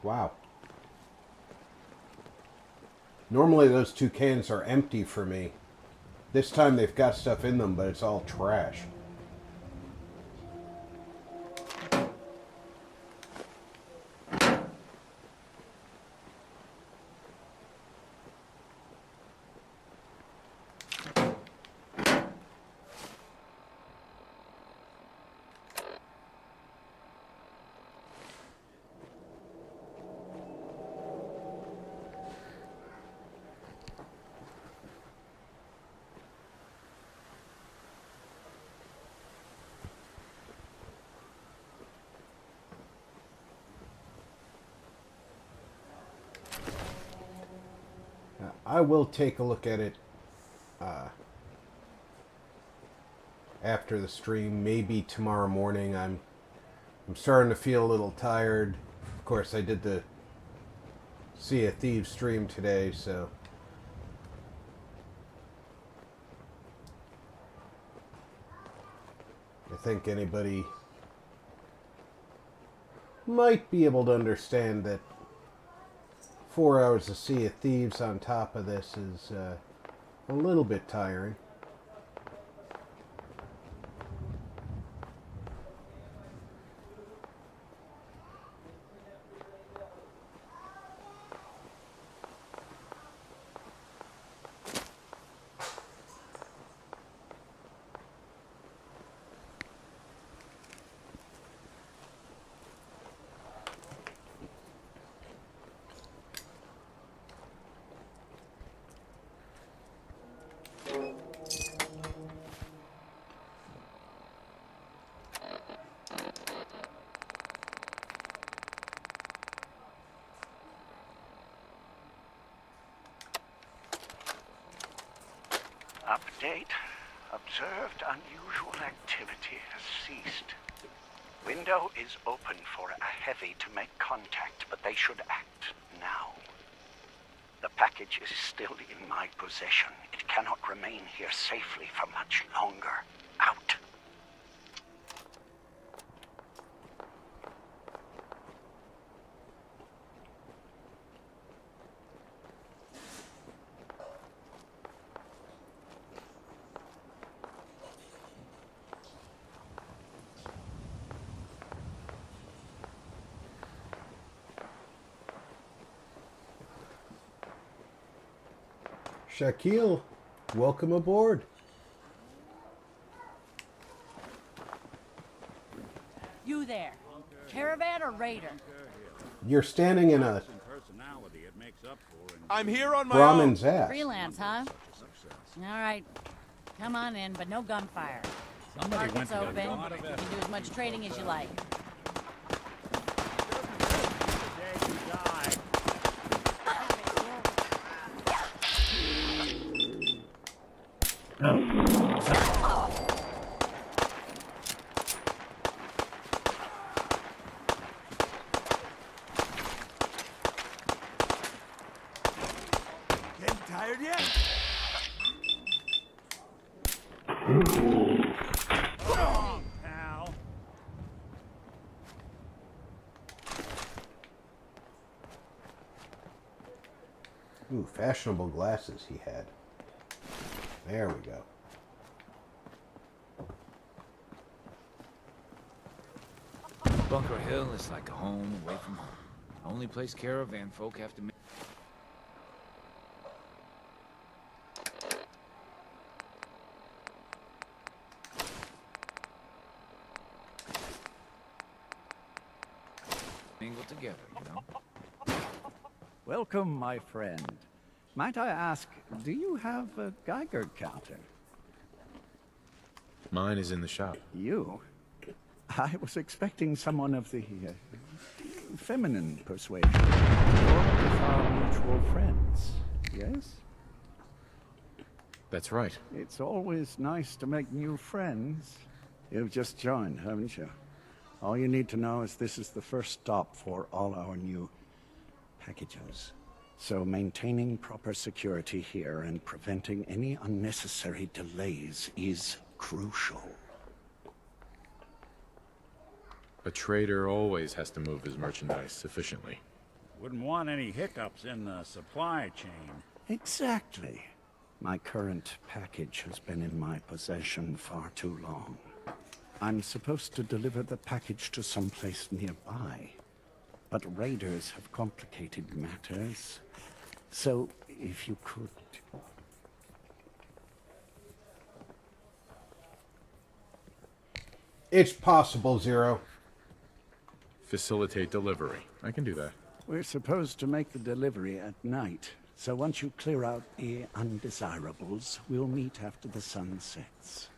Speaker 1: Wow. Normally those two cans are empty for me. This time they've got stuff in them, but it's all trash. I will take a look at it after the stream, maybe tomorrow morning. I'm starting to feel a little tired. Of course, I did the Sea of Thieves stream today, so I think anybody might be able to understand that 4 hours of Sea of Thieves on top of this is a little bit tiring.
Speaker 15: Update. Observed unusual activity has ceased. Window is open for a heavy to make contact, but they should act now. The package is still in my possession. It cannot remain here safely for much longer. Out.
Speaker 1: Shaquille, welcome aboard.
Speaker 5: You there. Caravan or raider?
Speaker 1: You're standing in a
Speaker 2: I'm here on my
Speaker 1: Brahmin's
Speaker 2: own.
Speaker 1: ass.
Speaker 5: Freelance, huh? All right. Come on in, but no gunfire. Market's open. You can do as much trading as you like.
Speaker 6: Getting tired yet?
Speaker 1: fashionable glasses he had. There we go.
Speaker 16: Bunker Hill is like a home away from home. Only place caravan folk have to make. Mingle together, you know?
Speaker 15: Welcome, my friend. Might I ask, do you have a Geiger counter?
Speaker 4: Mine is in the shop.
Speaker 15: You? I was expecting someone of the feminine persuasion. Or of our mutual friends, yes?
Speaker 4: That's right.
Speaker 15: It's always nice to make new friends. You've just joined, haven't you? All you need to know is this is the first stop for all our new packages. So maintaining proper security here and preventing any unnecessary delays is crucial.
Speaker 4: A trader always has to move his merchandise efficiently.
Speaker 8: Wouldn't want any hiccups in the supply chain.
Speaker 15: Exactly. My current package has been in my possession far too long. I'm supposed to deliver the package to someplace nearby, but raiders have complicated matters. So, if you could...
Speaker 1: It's possible, Zero.
Speaker 4: Facilitate delivery. I can do that.
Speaker 15: We're supposed to make the delivery at night, so once you clear out the undesirables, we'll meet after the sun sets.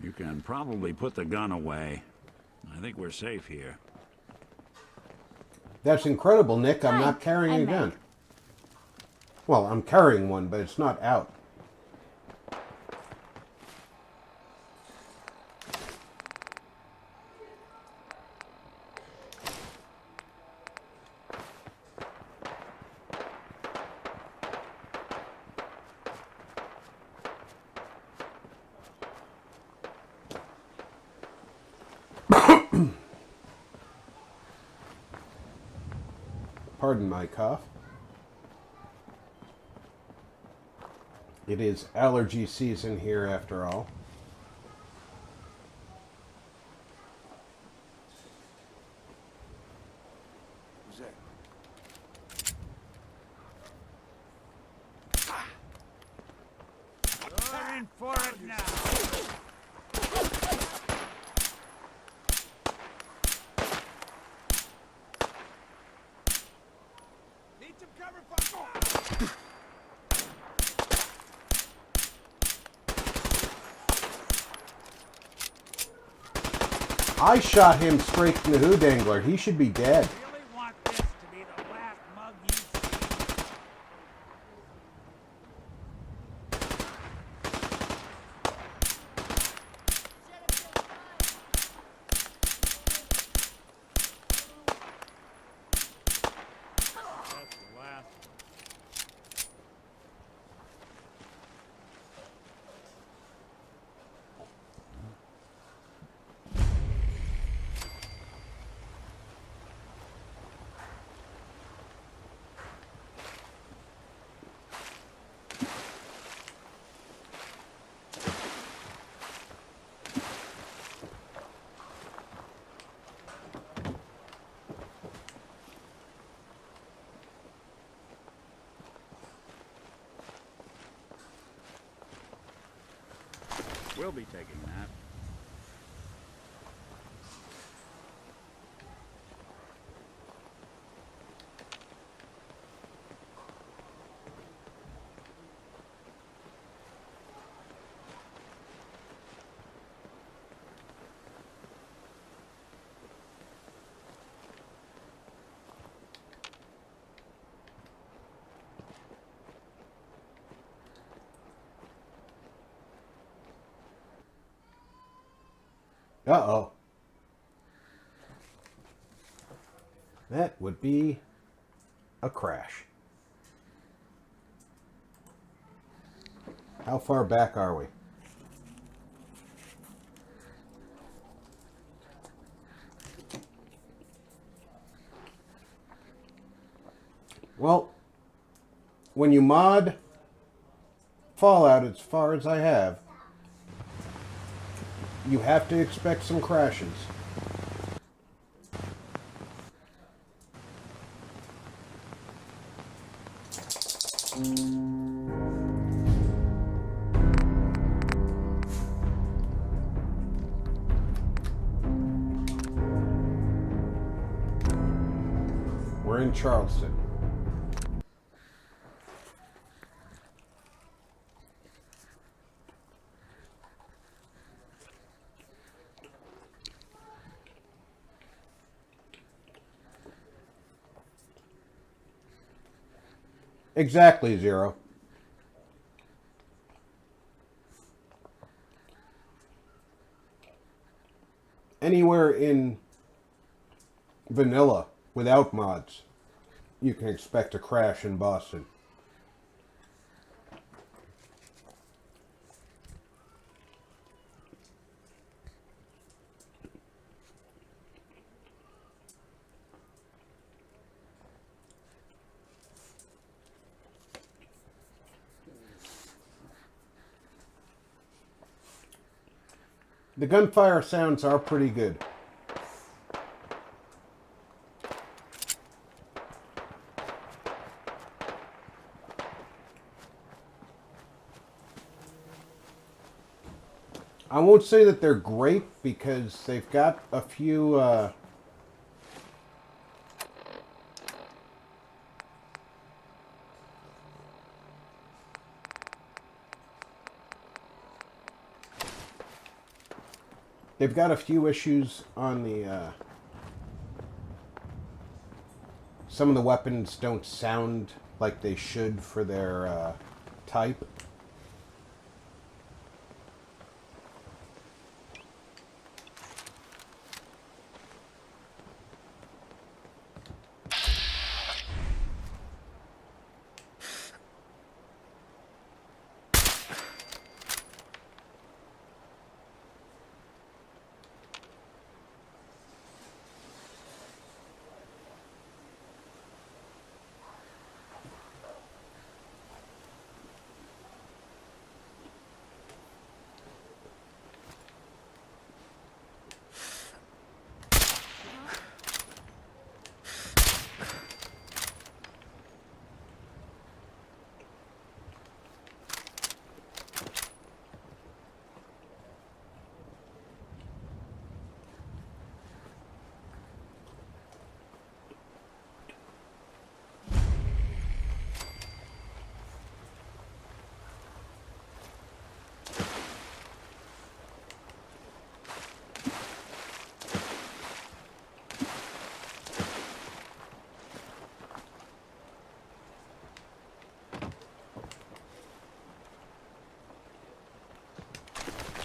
Speaker 8: You can probably put the gun away. I think we're safe here.
Speaker 1: That's incredible, Nick. I'm not carrying a gun. Well, I'm carrying one, but it's not out. Pardon my cough. It is allergy season here after all.
Speaker 6: Who's that?
Speaker 8: You're in for it now!
Speaker 1: I shot him straight in the hood dangler. He should be dead.
Speaker 8: Really want this to be the last mug you see? That's the last. We'll be taking that.
Speaker 1: Uh-oh. That would be a crash. How far back are we? when you mod Fallout as far as I have, you have to expect some crashes. We're in Charleston. Exactly, Zero. Anywhere in vanilla without mods, you can expect a crash in Boston. The gunfire sounds are pretty good. I won't say that they're great because they've got a few they've got a few issues on the some of the weapons don't sound like they should for their type.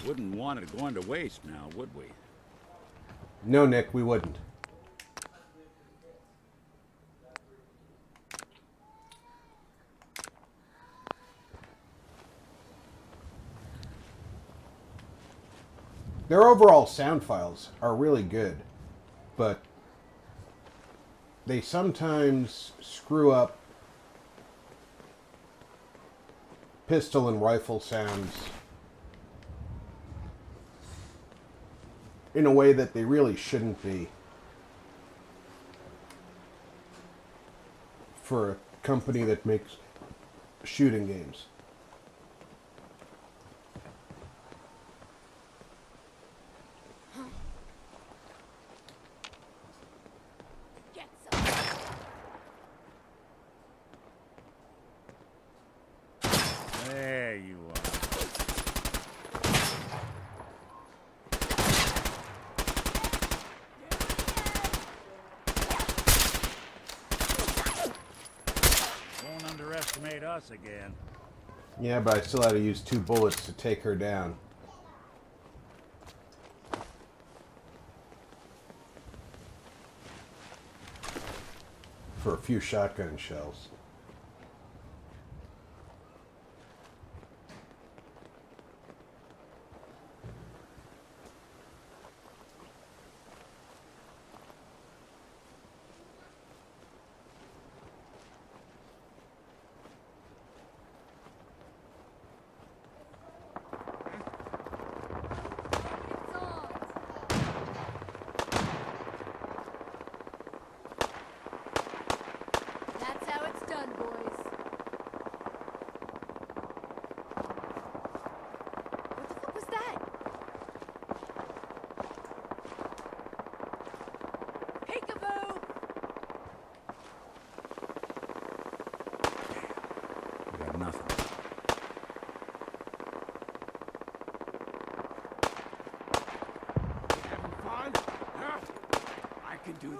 Speaker 8: Wouldn't want it going to waste now, would we?
Speaker 1: No, Nick, we wouldn't. Their overall sound files are really good, but they sometimes screw up pistol and rifle sounds in a way that they really shouldn't be for a company that makes shooting games.
Speaker 8: There you are. Won't underestimate us again.
Speaker 1: Yeah, but I still had to use 2 bullets to take her down. For a few shotgun shells.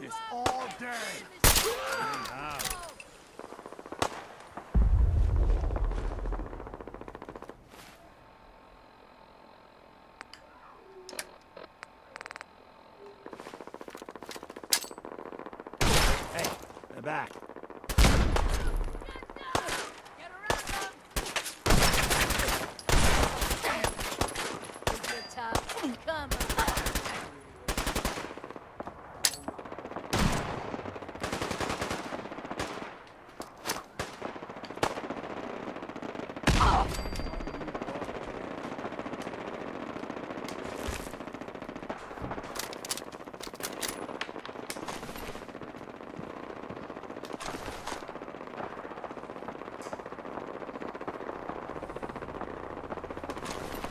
Speaker 6: this all day. Hey, they're back.
Speaker 5: Come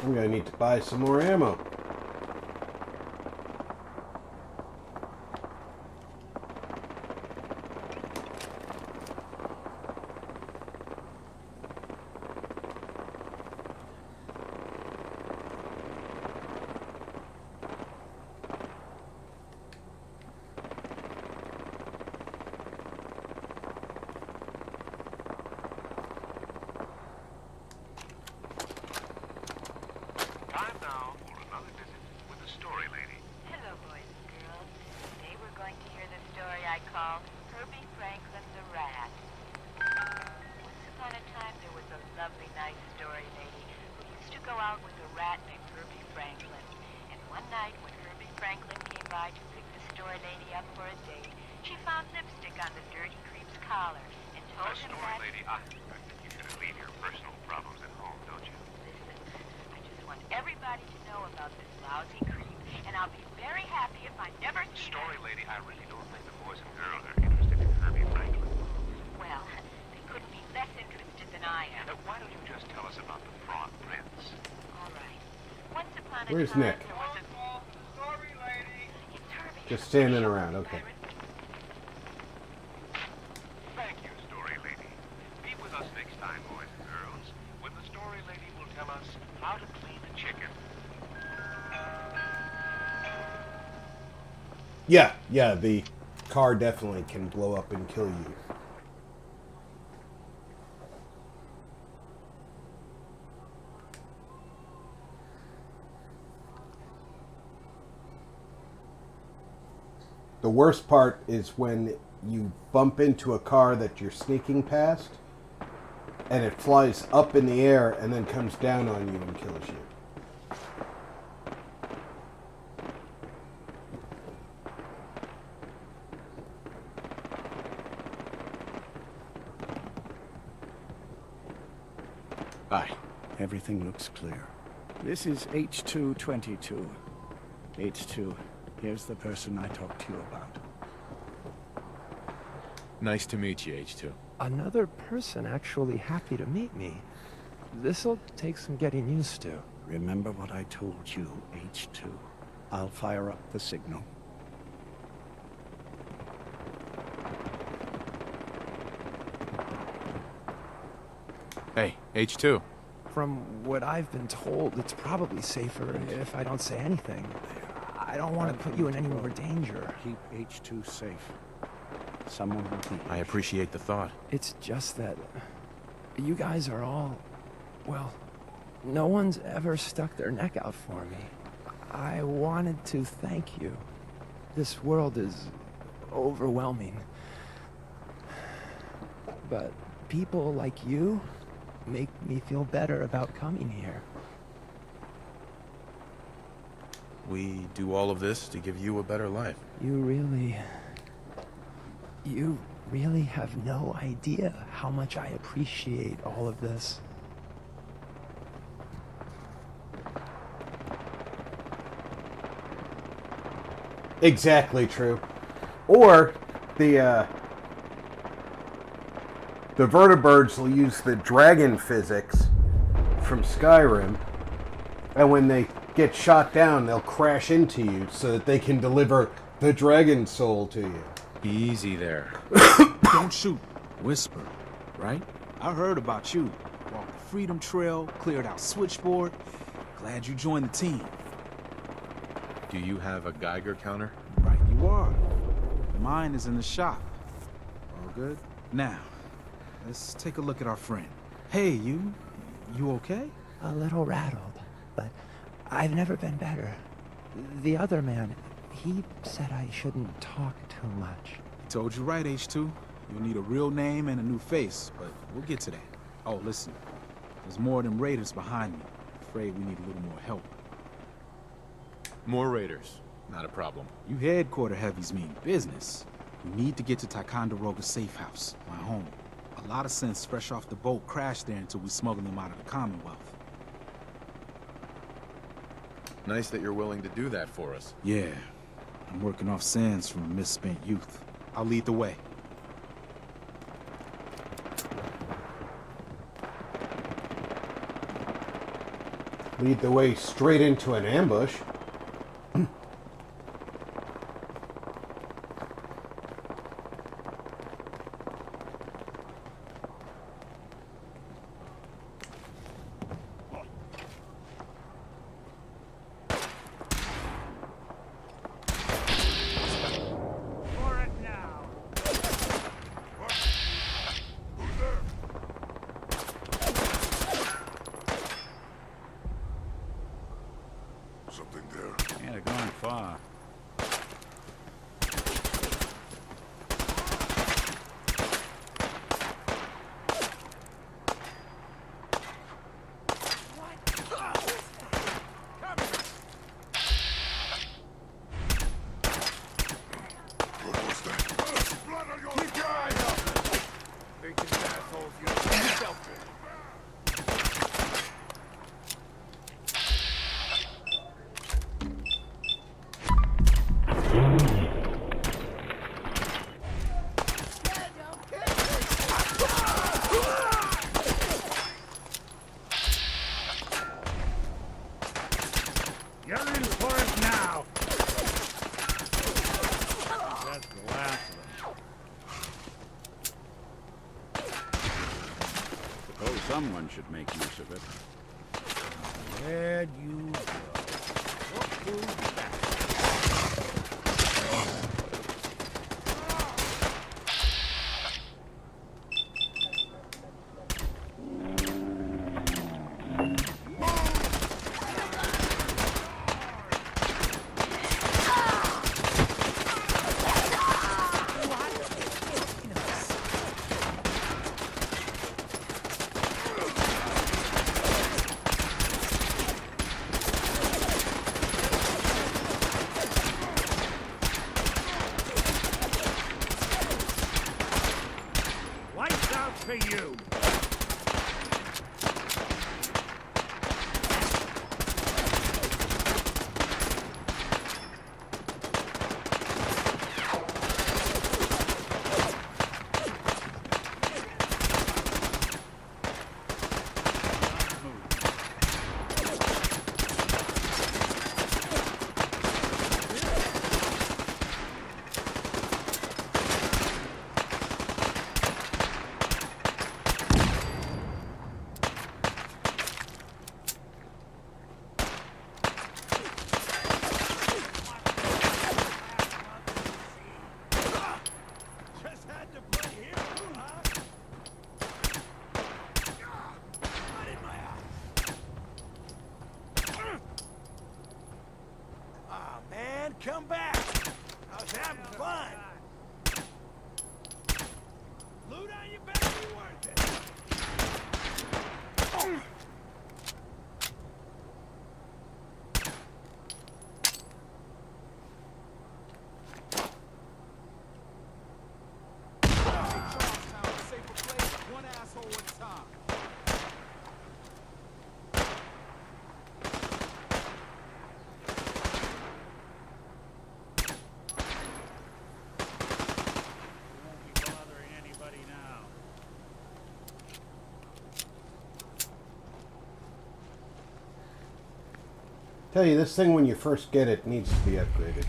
Speaker 1: I'm gonna need to buy some more ammo. Where's Nick? Just standing around, okay.
Speaker 10: Thank you, Story Lady. Be with us next time, boys and girls, when the Story Lady will tell us how to clean a chicken.
Speaker 1: Yeah, the car definitely can blow up and kill you. The worst part is when you bump into a car that you're sneaking past, and it flies up in the air and then comes down on you and kills you.
Speaker 4: Bye.
Speaker 15: Everything looks clear. This is H222. H2, here's the person I talked to you about.
Speaker 4: Nice to meet you, H2.
Speaker 17: Another person actually happy to meet me. This'll take some getting used to.
Speaker 15: Remember what I told you, H2. I'll fire up the signal.
Speaker 4: Hey, H2.
Speaker 17: From what I've been told, it's probably safer if I don't say anything. I don't want to put you in any more danger.
Speaker 15: Keep H2 safe. Someone will be.
Speaker 4: I appreciate the thought.
Speaker 17: It's just that you guys are all, well, no one's ever stuck their neck out for me. I wanted to thank you. This world is overwhelming. But people like you make me feel better about coming here.
Speaker 4: We do all of this to give you a better life.
Speaker 17: You really have no idea how much I appreciate all of this.
Speaker 1: Exactly true. Or the vertibirds will use the dragon physics from Skyrim, and when they get shot down, they'll crash into you so that they can deliver the dragon soul to you.
Speaker 4: Easy there.
Speaker 18: Don't shoot. Whisper, right? I heard about you. Walked the Freedom Trail, cleared out Switchboard. Glad you joined the team.
Speaker 4: Do you have a Geiger counter?
Speaker 18: Right you are. Mine is in the shop. All good? Now, let's take a look at our friend. Hey, you okay?
Speaker 17: A little rattled, but I've never been better. The other man, he said I shouldn't talk too much.
Speaker 18: He told you right, H2. You'll need a real name and a new face, but we'll get to that. Oh, listen. There's more of them raiders behind me. Afraid we need a little more help.
Speaker 4: More raiders. Not a problem.
Speaker 18: You headquarter heavies mean business. We need to get to Ticonderoga's safe house, my home. A lot of synths fresh off the boat crashed there until we smuggled them out of the Commonwealth.
Speaker 4: Nice that you're willing to do that for us.
Speaker 18: Yeah. I'm working off sands from a misspent youth. I'll lead the way.
Speaker 1: Lead the way straight into an ambush.
Speaker 11: Something there.
Speaker 8: Can't have gone far.
Speaker 6: You're in for it now. That's the last of them.
Speaker 8: Suppose someone should make use of it.
Speaker 6: Where'd you go? Look who's back. For you. Come back! I was having fun! Loot on your back, be worth it! One asshole at a time.
Speaker 1: Tell you, this thing when you first get it needs to be upgraded.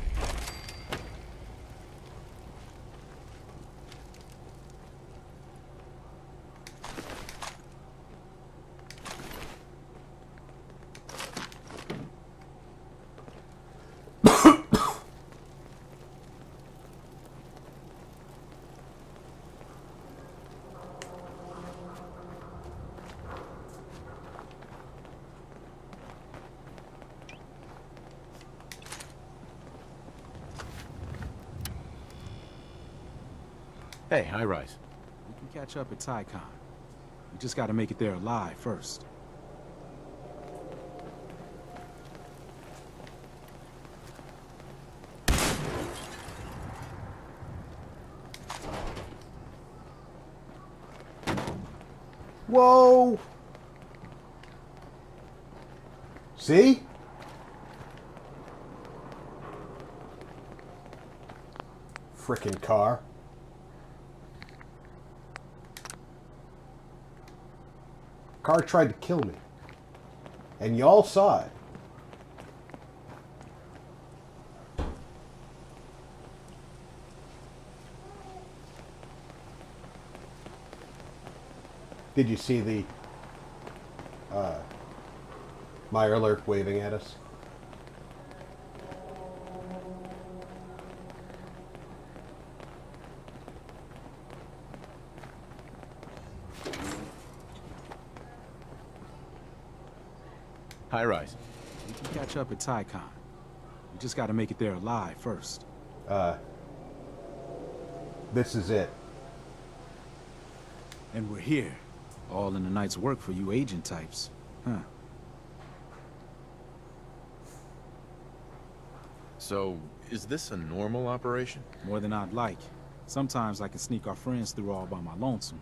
Speaker 4: Hey, high rise.
Speaker 18: We can catch up at Tycon. We just gotta make it there alive first.
Speaker 1: Whoa! See? Frickin' car. Car tried to kill me. And y'all saw it. Did you see the Mirelurk waving at us?
Speaker 4: High rise.
Speaker 18: We can catch up at Tycon. We just gotta make it there alive first.
Speaker 1: This is it.
Speaker 18: And we're here. All in the night's work for you agent types. Huh.
Speaker 4: So, is this a normal operation?
Speaker 18: More than I'd like. Sometimes I can sneak our friends through all by my lonesome.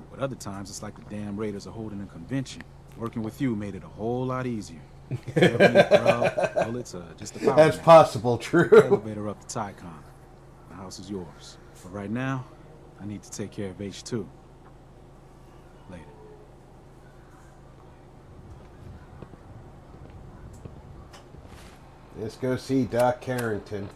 Speaker 18: But other times it's like the damn Raiders are holding a convention. Working with you made it a whole lot easier. Bullets are just a power
Speaker 1: That's
Speaker 18: nap.
Speaker 1: possible, true.
Speaker 18: Elevator up to Tycon. The house is yours. But right now, I need to take care of H2. Later.
Speaker 1: Let's go see Doc Carrington.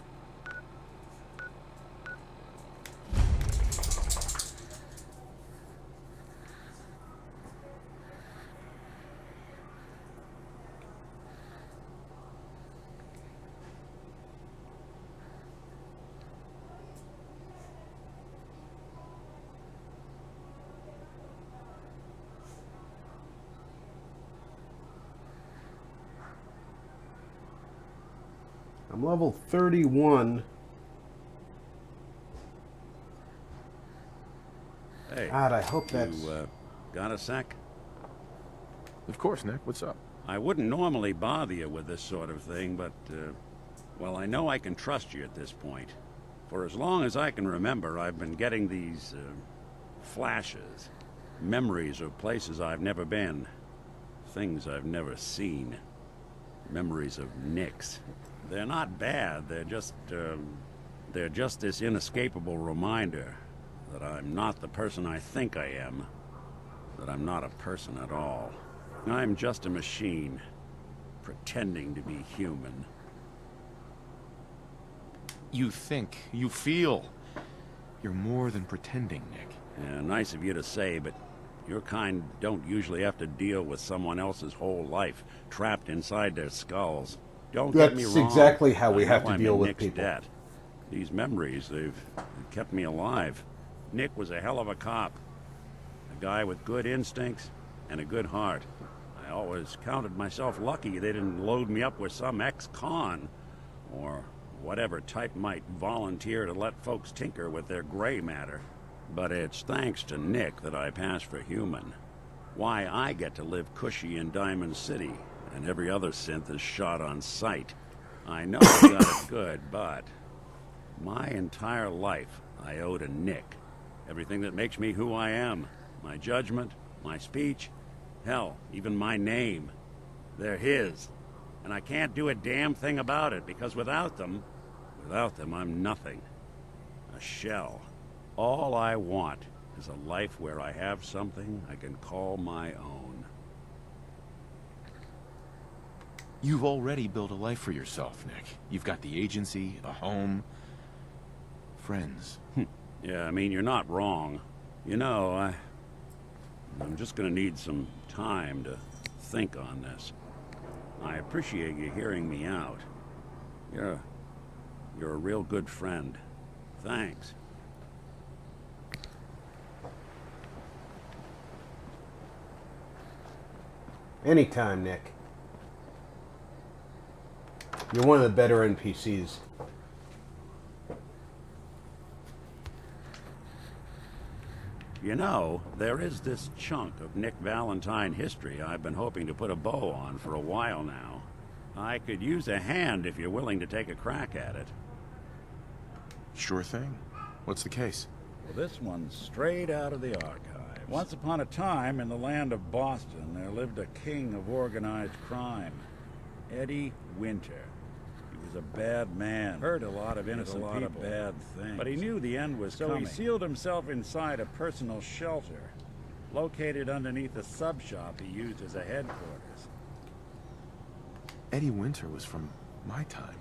Speaker 1: I'm level 31.
Speaker 8: Hey,
Speaker 1: God, I hope that's...
Speaker 8: You, got a sec?
Speaker 4: Of course, Nick. What's up?
Speaker 8: I wouldn't normally bother you with this sort of thing, but, well, I know I can trust you at this point. For as long as I can remember, I've been getting these, flashes. Memories of places I've never been. Things I've never seen. Memories of Nicks. They're not bad, they're just this inescapable reminder that I'm not the person I think I am. That I'm not a person at all. I'm just a machine, pretending to be human.
Speaker 4: You think, you feel. You're more than pretending, Nick.
Speaker 8: Yeah, nice of you to say, but your kind don't usually have to deal with someone else's whole life, trapped inside their skulls. Don't get me wrong.
Speaker 1: That's exactly how we have to
Speaker 8: I'm
Speaker 1: deal
Speaker 8: in
Speaker 1: with
Speaker 8: Nick's
Speaker 1: people.
Speaker 8: debt. These memories, they've kept me alive. Nick was a hell of a cop. A guy with good instincts and a good heart. I always counted myself lucky they didn't load me up with some ex-con, or whatever type might volunteer to let folks tinker with their gray matter. But it's thanks to Nick that I pass for human. Why I get to live cushy in Diamond City, and every other synth is shot on sight. I know I got it good, but my entire life I owe to Nick. Everything that makes me who I am. My judgment, my speech, hell, even my name. They're his. And I can't do a damn thing about it, because without them, I'm nothing. A shell. All I want is a life where I have something I can call my own.
Speaker 4: You've already built a life for yourself, Nick. You've got the agency, a home, friends.
Speaker 8: Yeah, I mean, you're not wrong. You know, I'm just gonna need some time to think on this. I appreciate you hearing me out. You're a real good friend. Thanks.
Speaker 1: Anytime, Nick. You're one of the better NPCs.
Speaker 8: You know, there is this chunk of Nick Valentine history I've been hoping to put a bow on for a while now. I could use a hand if you're willing to take a crack at it.
Speaker 14: Sure thing. What's the case?
Speaker 8: Well, this one's straight out of the archives. Once upon a time, in the land of Boston, there lived a king of organized crime, Eddie Winter. He was a bad man, hurt a lot of innocent people, of bad things. But he knew the end was coming. So he sealed himself inside a personal shelter, located underneath a sub shop he used as a headquarters.
Speaker 14: Eddie Winter was from my time.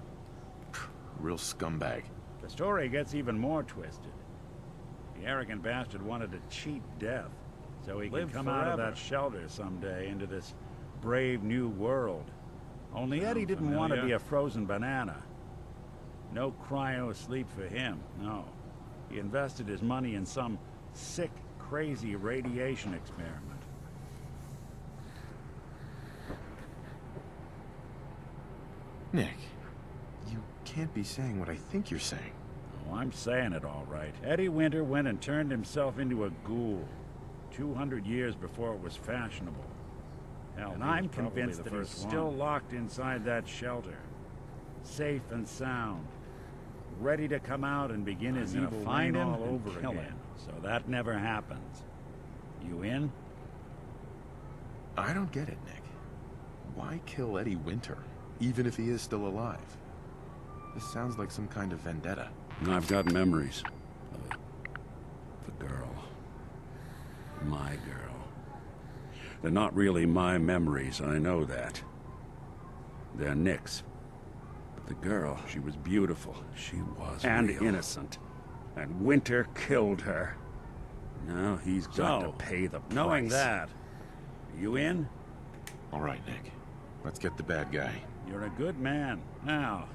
Speaker 14: Real scumbag.
Speaker 8: The story gets even more twisted. The arrogant bastard wanted to cheat death, so he could come out of that shelter someday into this brave new world. Only Eddie didn't want to be a frozen banana. No cryo sleep for him, no. He invested his money in some sick, crazy radiation experiment.
Speaker 14: Nick, you can't be saying what I think you're saying.
Speaker 8: Oh, I'm saying it all right. Eddie Winter went and turned himself into a ghoul 200 years before it was fashionable. Hell, and I'm convinced that he's still locked inside that shelter, safe and sound, ready to come out and begin his evil reign all over again. So that never happens. You in?
Speaker 14: I don't get it, Nick. Why kill Eddie Winter, even if he is still alive? This sounds like some kind of vendetta.
Speaker 8: I've got memories of the girl. My girl. They're not really my memories, I know that. They're Nick's. But the girl, she was beautiful. She was and real. Innocent. And Winter killed her. Now he's got to pay the price. Knowing that, you in?
Speaker 14: All right, Nick. Let's get the bad guy.
Speaker 8: You're a good man. Now,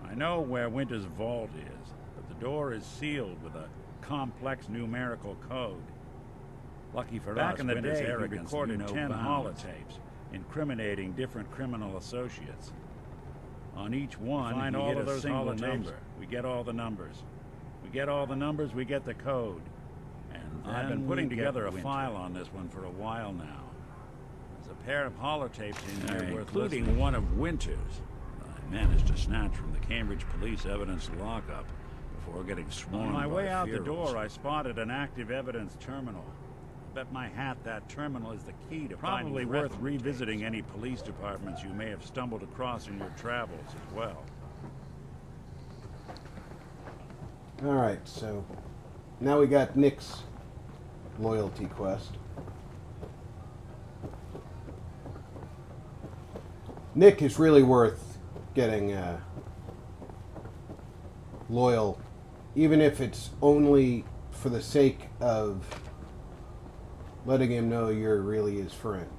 Speaker 8: I know where Winter's vault is, but the door is sealed with a complex numerical code. Lucky for us, back in the day, he recorded 10 holotapes incriminating different criminal associates. On each one, find all of those holotapes. We get all the numbers. We get all the numbers, we get the code. And I've been putting together a file on this one for a while now. There's a pair of holotapes in here worth including one of Winter's. I managed to snatch from the Cambridge police evidence lockup before getting swarmed. On my way out the door, I spotted an active evidence terminal. Bet my hat that terminal is the key to probably worth revisiting any police departments you may have stumbled across in your travels as well.
Speaker 1: Alright, so now we got Nick's loyalty quest. Nick is really worth getting loyal, even if it's only for the sake of letting him know you're really his friend.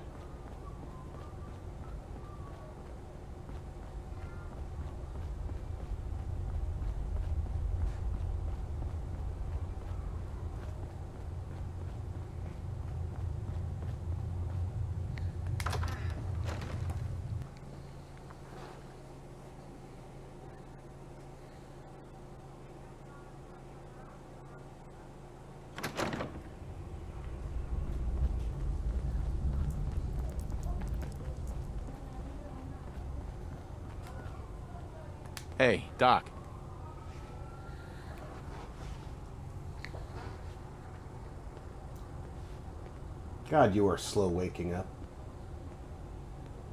Speaker 14: Hey, Doc.
Speaker 1: God, you are slow waking up.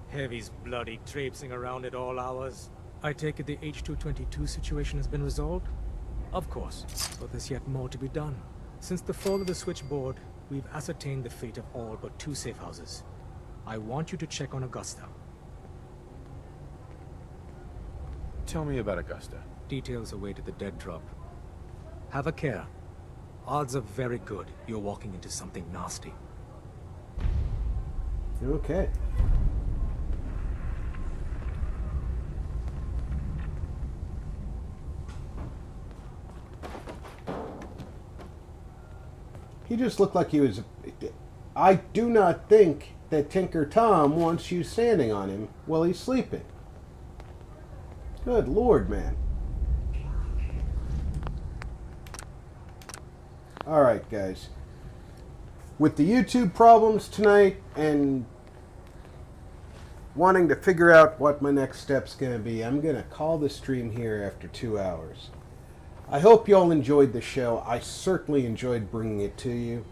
Speaker 13: Heavy's bloody traipsing around at all hours. I take it the H-222 situation has been resolved? Of course, but there's yet more to be done. Since the fall of the switchboard, we've ascertained the fate of all but 2 safe houses. I want you to check on Augusta.
Speaker 14: Tell me about Augusta.
Speaker 13: Details await at the dead drop. Have a care. Odds are very good you're walking into something nasty.
Speaker 1: Okay. He just looked like he was... I do not think that Tinker Tom wants you standing on him while he's sleeping. Good Lord, man. Alright, guys. with the YouTube problems tonight and wanting to figure out what my next step's going to be, I'm going to call the stream here after 2 hours. I hope you all enjoyed the show. I certainly enjoyed bringing it to you.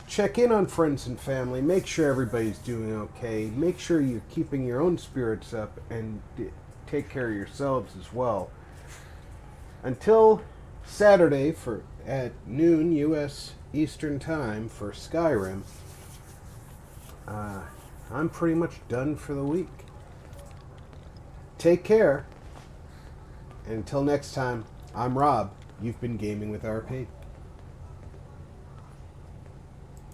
Speaker 1: Check in on friends and family. Make sure everybody's doing okay. Make sure you're keeping your own spirits up and take care of yourselves as well. Until Saturday at noon U.S. Eastern Time for Skyrim, I'm pretty much done for the week. Take care. Until next time, I'm Rob. You've been gaming with RP.